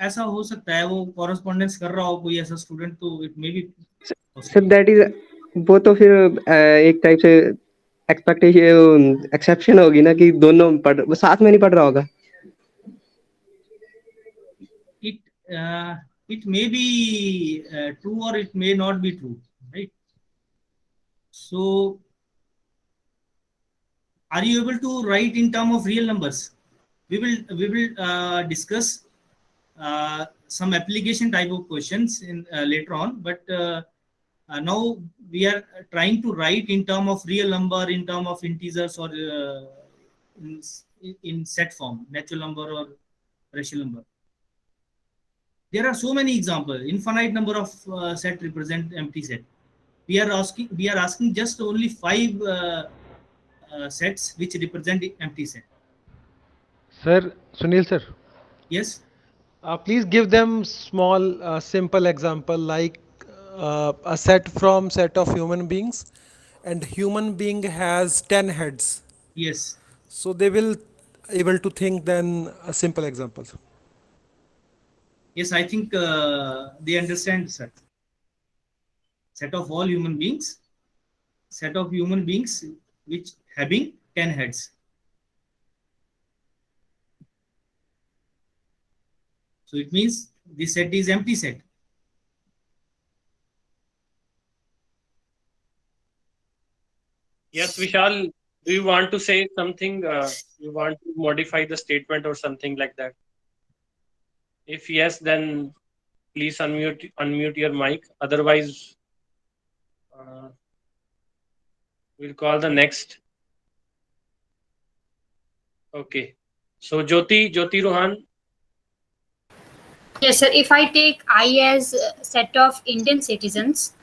ऐसा हो सकता है वो correspondence कर रहा हो कोई ऐसा student तो it may be. Sir that is वो तो फिर एक टाइप से एक्सपेक्टेशन एक्सेप्शन होगी ना कि दोनों वो साथ में नहीं पढ़ रहा होगा. It may be true or it may not be true, right? So are you able to write in terms of real numbers? We will discuss some application type of questions in later on, but now we are trying to write in terms of real number, in terms of integers, or in set form, natural number or rational number. There are so many examples. Infinite number of set represent empty set. We are asking just only 5 sets which represent empty set. Sir, Sunil sir. Yes. Please give them small, simple example like a set from set of human beings, and human being has 10 heads. Yes. So they will able to think then a simple example. Yes, I think they understand, sir. Set of all human beings. Set of human beings which having 10 heads. So it means this set is empty set. Yes, Vishal, do you want to say something? You want to modify the statement or something like that? If yes, then please unmute your mic. Otherwise, we'll call the next. Okay. So Jyoti Rohan. Yes, sir. If I take I as a set of Indian citizens,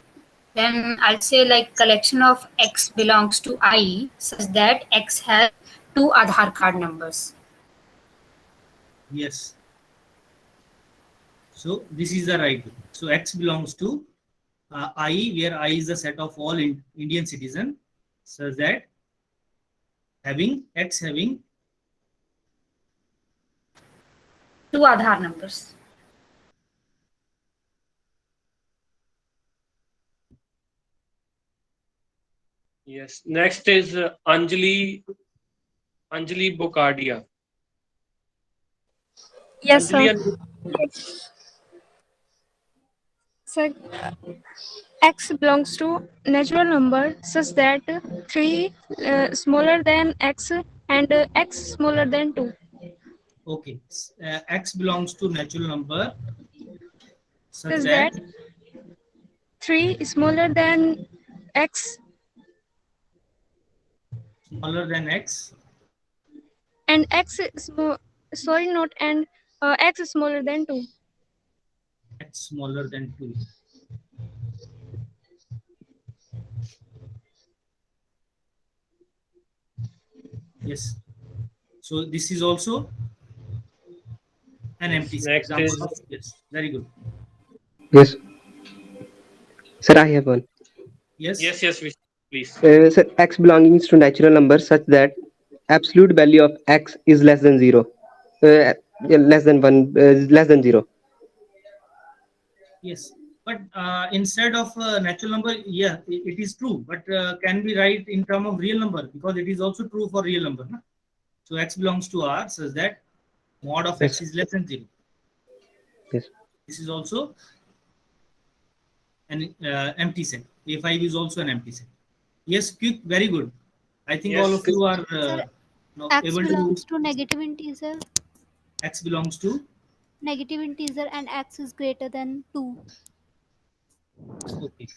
then I'll say like collection of X belongs to I, such that X has 2 Aadhaar card numbers. Yes. So this is the right. So X belongs to I, where I is the set of all Indian citizens, such that X having 2 Aadhaar numbers. Yes. Next is Anjali Bokadia. Yes, sir. So X belongs to natural number such that 3 smaller than X and X smaller than 2. Okay. X belongs to natural number such that 3 smaller than X. Smaller than X. And X sorry, not and X is smaller than 2. X smaller than 2. Yes. So this is also an empty set. Next is yes. Very good. Yes, sir, I have one. Yes. Yes, please. Sir, x belonging to natural numbers such that absolute value of x is less than 0. Less than 1, less than 0. Yes, but instead of natural number, yeah, it is true. But can we write in term of real number, because it is also true for real number, na? So x belongs to R such that mod of x is less than 0. Yes. This is also an empty set. A5 is also an empty set. Yes, quick, very good. I think all of you are now X able belongs to. to negative integer, X belongs to. negative integer, and x is greater than 2. Okay.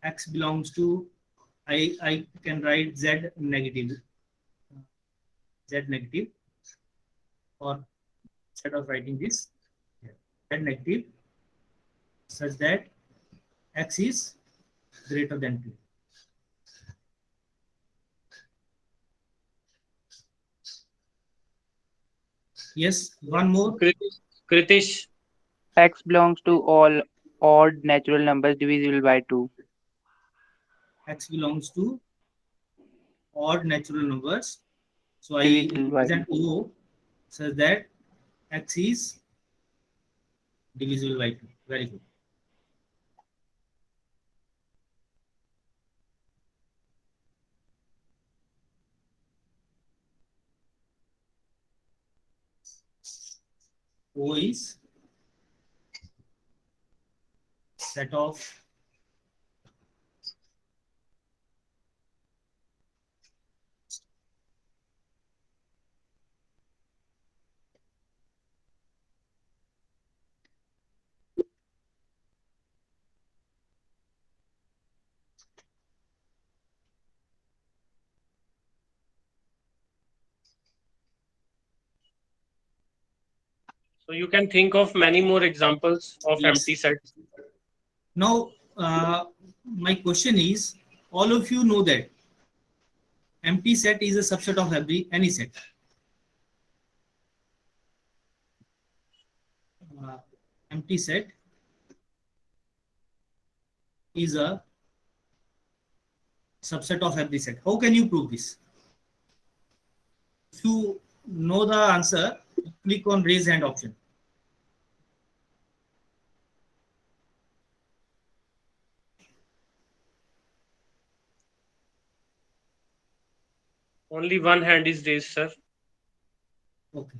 X belongs to. I can write Z negative. Z negative, or instead of writing this, Z negative, such that x is greater than 2. Yes, one more. Kritish. X belongs to all odd natural numbers divisible by 2. X belongs to odd natural numbers. So I Divisible by present O such that x is divisible by 2. Very good. O is set of So you can think of many more examples of empty sets. Now, my question is, all of you know that empty set is a subset of any set. Empty set is a subset of every set. How can you prove this? If you know the answer, click on raise hand option. Only one hand is raised, sir. Okay.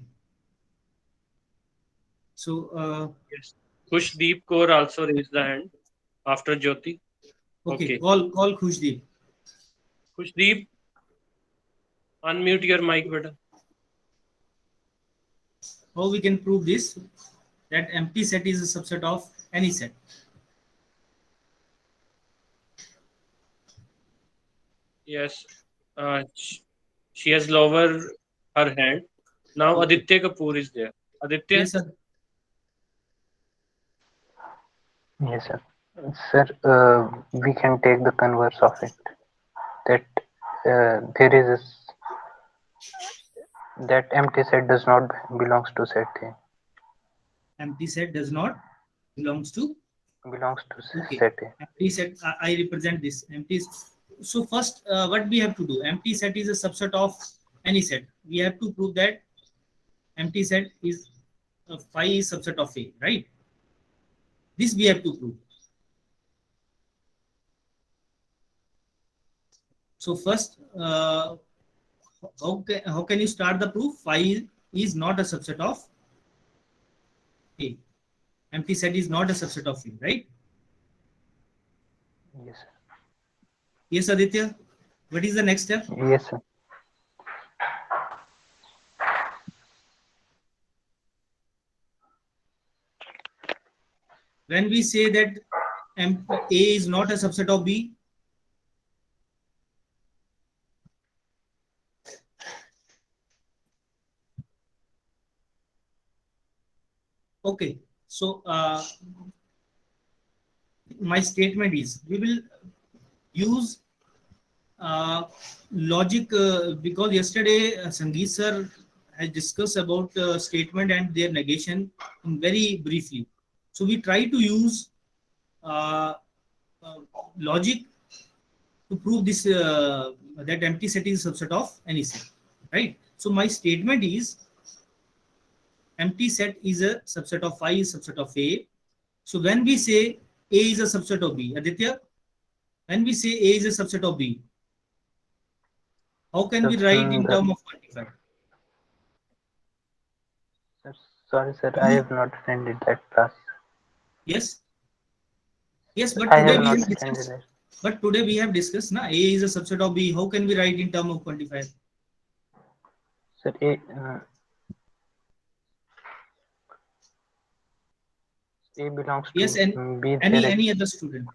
So yes, Khushdeep Kaur also raised the hand after Jyoti. Okay. Call Khushdeep. Khushdeep, unmute your mic, beta. How we can prove this? That empty set is a subset of any set. Yes, she has lowered her hand. Now Aditya Kapoor is there. Aditya? Yes, sir. Yes, sir. Sir, we can take the converse of it. That there is that empty set does not belongs to set A. Empty set does not belongs to set A. Empty set. I represent this empty. So first, what we have to do? Empty set is a subset of any set. We have to prove that empty set is phi is subset of A, right? This we have to prove. So first, how can you start the proof? Phi is not a subset of A. Empty set is not a subset of A, right? Yes, sir. Yes, Aditya. What is the next step? Yes, sir. When we say that A is not a subset of B, okay. So my statement is we will use logic because yesterday Sangeet sir has discussed about statement and their negation very briefly. So we try to use logic to prove this that empty set is a subset of any set, right? So my statement is empty set is a subset of phi is subset of A. So when we say A is a subset of B, Aditya, when we say A is a subset of B, how can we write in terms of quantifier? Sorry, sir, I have not attended that class. Yes. Yes, but I today have we not have attended discussed. it. But today we have discussed, na, A is a subset of B. How can we write in terms of quantifier? Sir, A belongs to Yes, and B. any other student.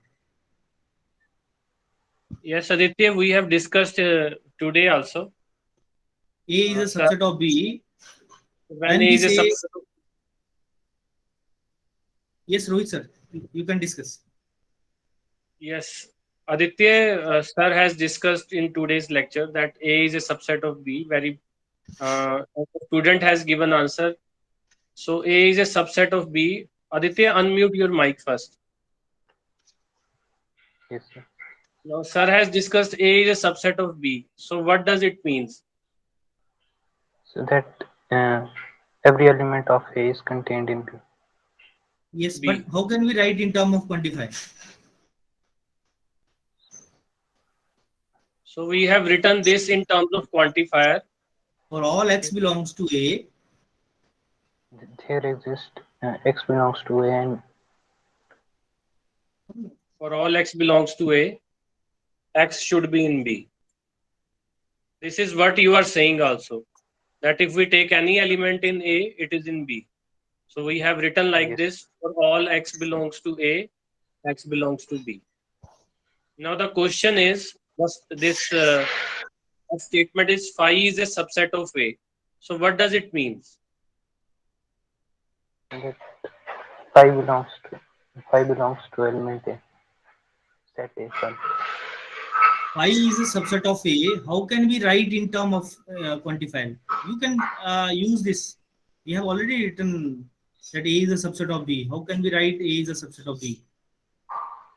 Yes, Aditya, we have discussed today also. A is a subset of B. When A is a subset of... Yes, Rohit sir, you can discuss. Yes, Aditya, sir has discussed in today's lecture that A is a subset of B. The student has given answer. So A is a subset of B. Aditya, unmute your mic first. Yes, sir. Now, sir has discussed A is a subset of B. So what does it mean? So that every element of A is contained in B. Yes, but how can we write in terms of quantifier? So we have written this in terms of quantifier. For all x belongs to A, there exists x belongs to A, and for all x belongs to A, x should be in B. This is what you are saying also, that if we take any element in A, it is in B. So we have written like this: for all x belongs to A, x belongs to B. Now the question is, this statement is phi is a subset of A. So what does it mean? that phi belongs to element A. Set A. Sorry. phi is a subset of A. How can we write in terms of quantifier? You can use this. We have already written that A is a subset of B. How can we write A is a subset of B?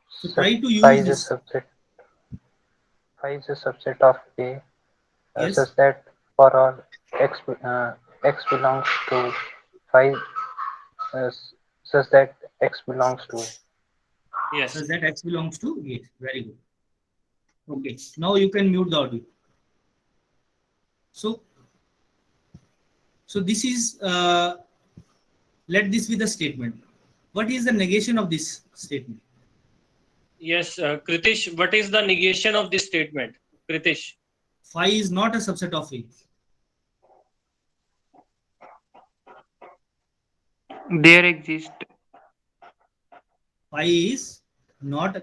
So try to use this. Phi is a subset of A, Yes. such that for all x belongs to phi, such that x belongs to A. Yes. Such that x belongs to A. Very good. Okay. Now you can mute the audio. So this is, let this be the statement. What is the negation of this statement? Yes, Kritish, what is the negation of this statement? Kritish. Phi is not a subset of A. There exist. Phi is not,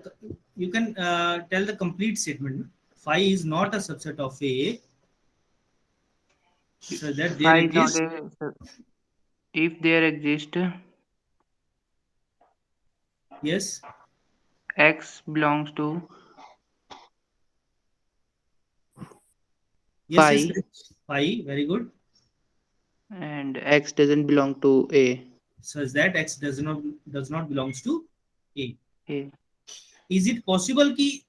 you can tell the complete statement. Phi is not a subset of A. So that there exists. If there exist, yes, x belongs to yes, phi, yes, phi, very good. and x doesn't belong to A. Such that x does not belongs to A. A. Is it possible कि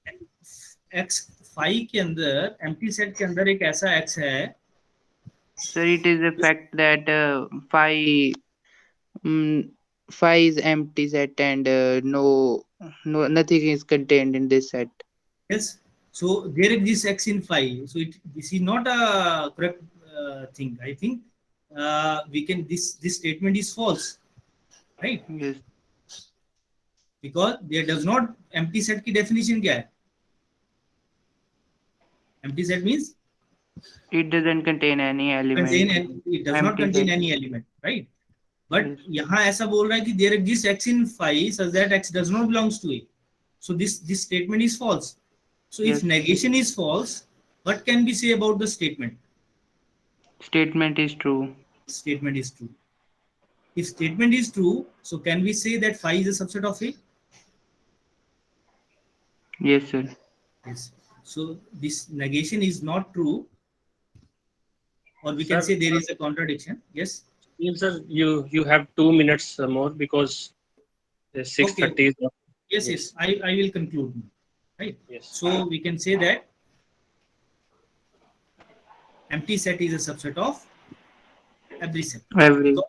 x phi के अंदर empty set के अंदर एक ऐसा x है? Sir, it is a fact that phi is empty set and nothing is contained in this set. Yes. So there exists x in phi. So this is not a correct thing. I think we can this statement is false, right? Yes. Because there does not empty set की definition क्या है? Empty set means it doesn't contain any element. It does not contain any element, right? But यहाँ ऐसा बोल रहा है कि there exists x in phi such that x does not belongs to A. So this statement is false. So if negation is false, what can we say about the statement? Statement is true. Statement is true. If statement is true, so can we say that phi is a subset of A? Yes, sir. Yes. So this negation is not true, or we can say there is a contradiction. Yes. Yes, sir. You have 2 minutes more because 6:30. Yes. I will conclude. Right. Yes. So we can say that empty set is a subset of every set. Every. Because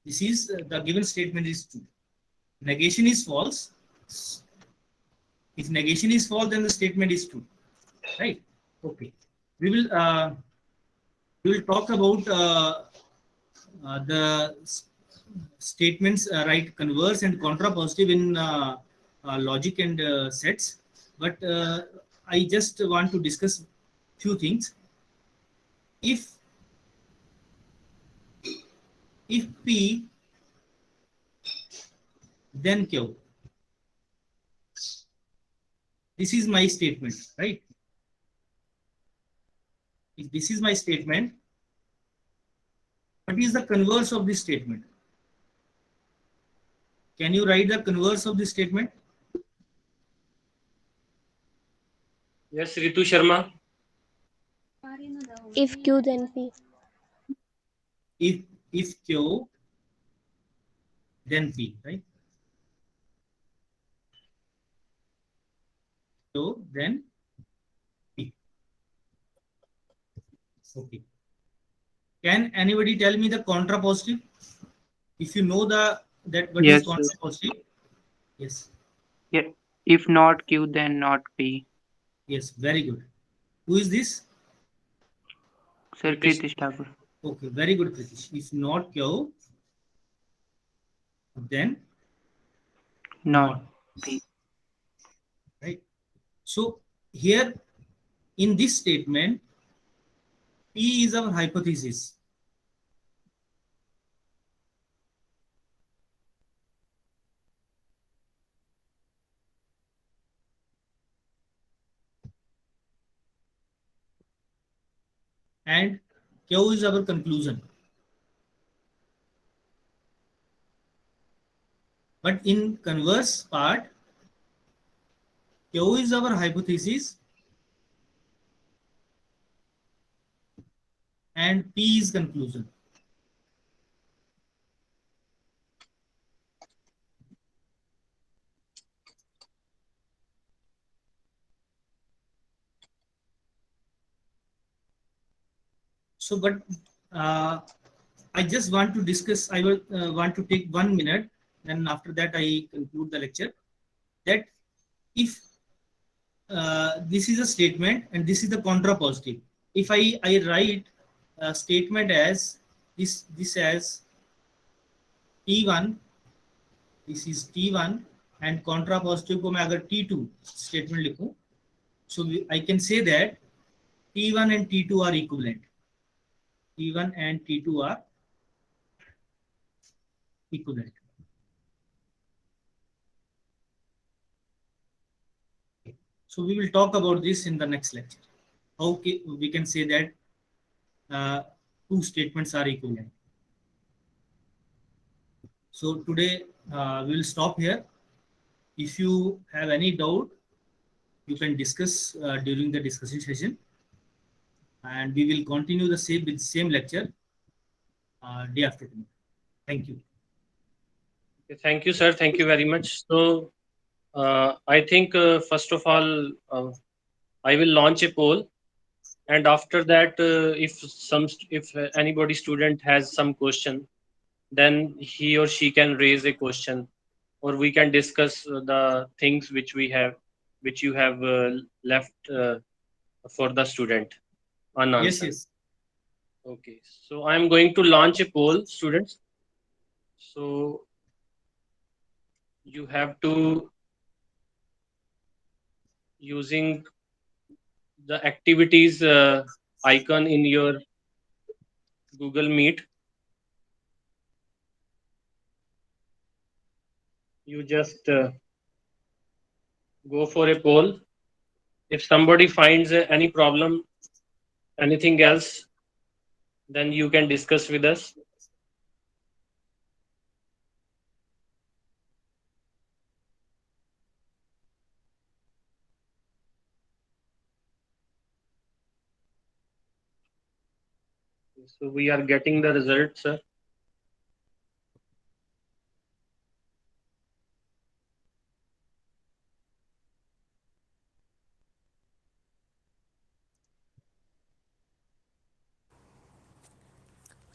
this is the given statement is true. Negation is false. If negation is false, then the statement is true. Right. Okay. We will talk about the statements right converse and contrapositive in logic and sets, but I just want to discuss few things. If P, then Q. This is my statement, right? If this is my statement, what is the converse of this statement? Can you write the converse of this statement? Yes, Ritu Sharma. If Q, then P. If Q, then P, right? Q, then P. Okay. Can anybody tell me the contrapositive? If you know that what is Yes, sir. contrapositive? Yes. Yeah. If not Q, then not P. Yes, very good. Who is this? Sir, Kritish Thakur. Okay, very good, Kritish. If not Q, then Not P. Right. So here in this statement, P is our hypothesis. And Q is our conclusion. But in converse part, Q is our hypothesis and P is conclusion. So, but I just want to discuss, I will want to take 1 minute, and after that I conclude the lecture, that if this is a statement and this is the contrapositive. If I write a statement as this as T1, this is T1 and contrapositive को मैं अगर T2 statement लिखूं, so I can say that T1 and T2 are equivalent. T1 and T2 are equivalent. So we will talk about this in the next lecture. How we can say that two statements are equivalent. So today we will stop here. If you have any doubt, you can discuss during the discussion session, and we will continue the same with same lecture day after tomorrow. Thank you. Thank you, sir. Thank you very much. So I think first of all, I will launch a poll, and after that, if anybody student has some question, then he or she can raise a question, or we can discuss the things which you have left for the student unanswered. Yes. Okay, so I am going to launch a poll, students. So you have to using the activities icon in your Google Meet. You just go for a poll. If somebody finds any problem, anything else, then you can discuss with us. So we are getting the results, sir.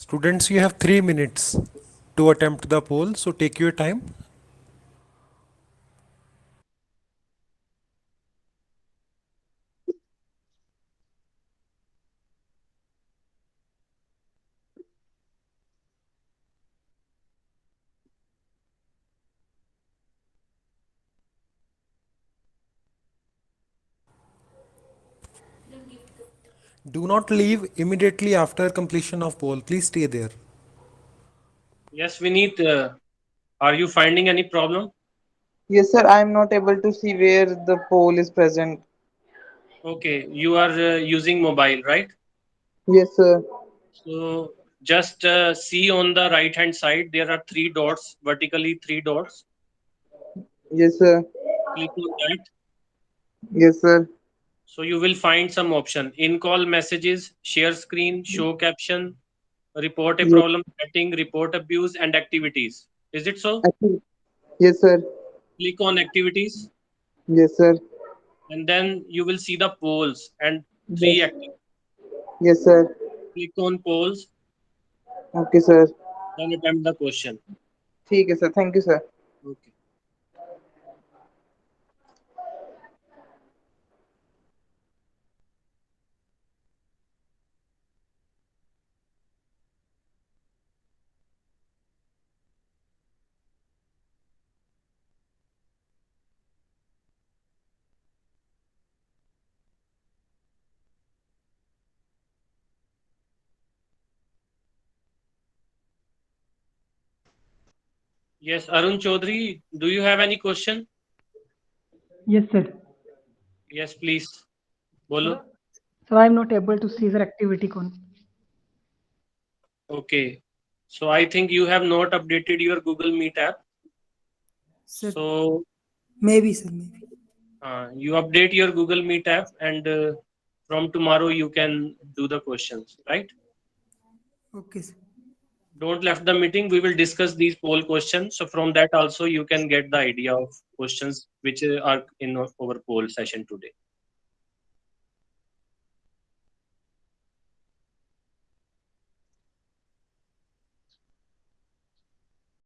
Students, you have 3 minutes to attempt the poll, so take your time. Do not leave immediately after completion of poll. Please stay there. Yes, Vineet, are you finding any problem? Yes, sir. I am not able to see where the poll is present. Okay, you are using mobile, right? Yes, sir. So just see on the right hand side, there are 3 dots, vertically 3 dots. Yes, sir. Click on that. Yes, sir. So you will find some option: in call messages, share screen, show caption, report a Yes. problem setting, report abuse, and activities. Is it so? Yes, sir. Click on activities, Yes, sir. and then you will see the polls and 3 Yes. activities. Yes, sir. Click on polls, Okay, sir. then attempt the question. ठीक है, sir. Thank you, sir. Okay. Yes, Arun Chaudhary, do you have any question? Yes, sir. Yes, please. Bolo. So I'm not able to see the activity con. Okay. So I think you have not updated your Google Meet app. Sir, So maybe, sir, maybe. you update your Google Meet app, and from tomorrow you can do the questions, right? Okay, sir. Don't left the meeting. We will discuss these poll questions. So from that also you can get the idea of questions which are in our poll session today.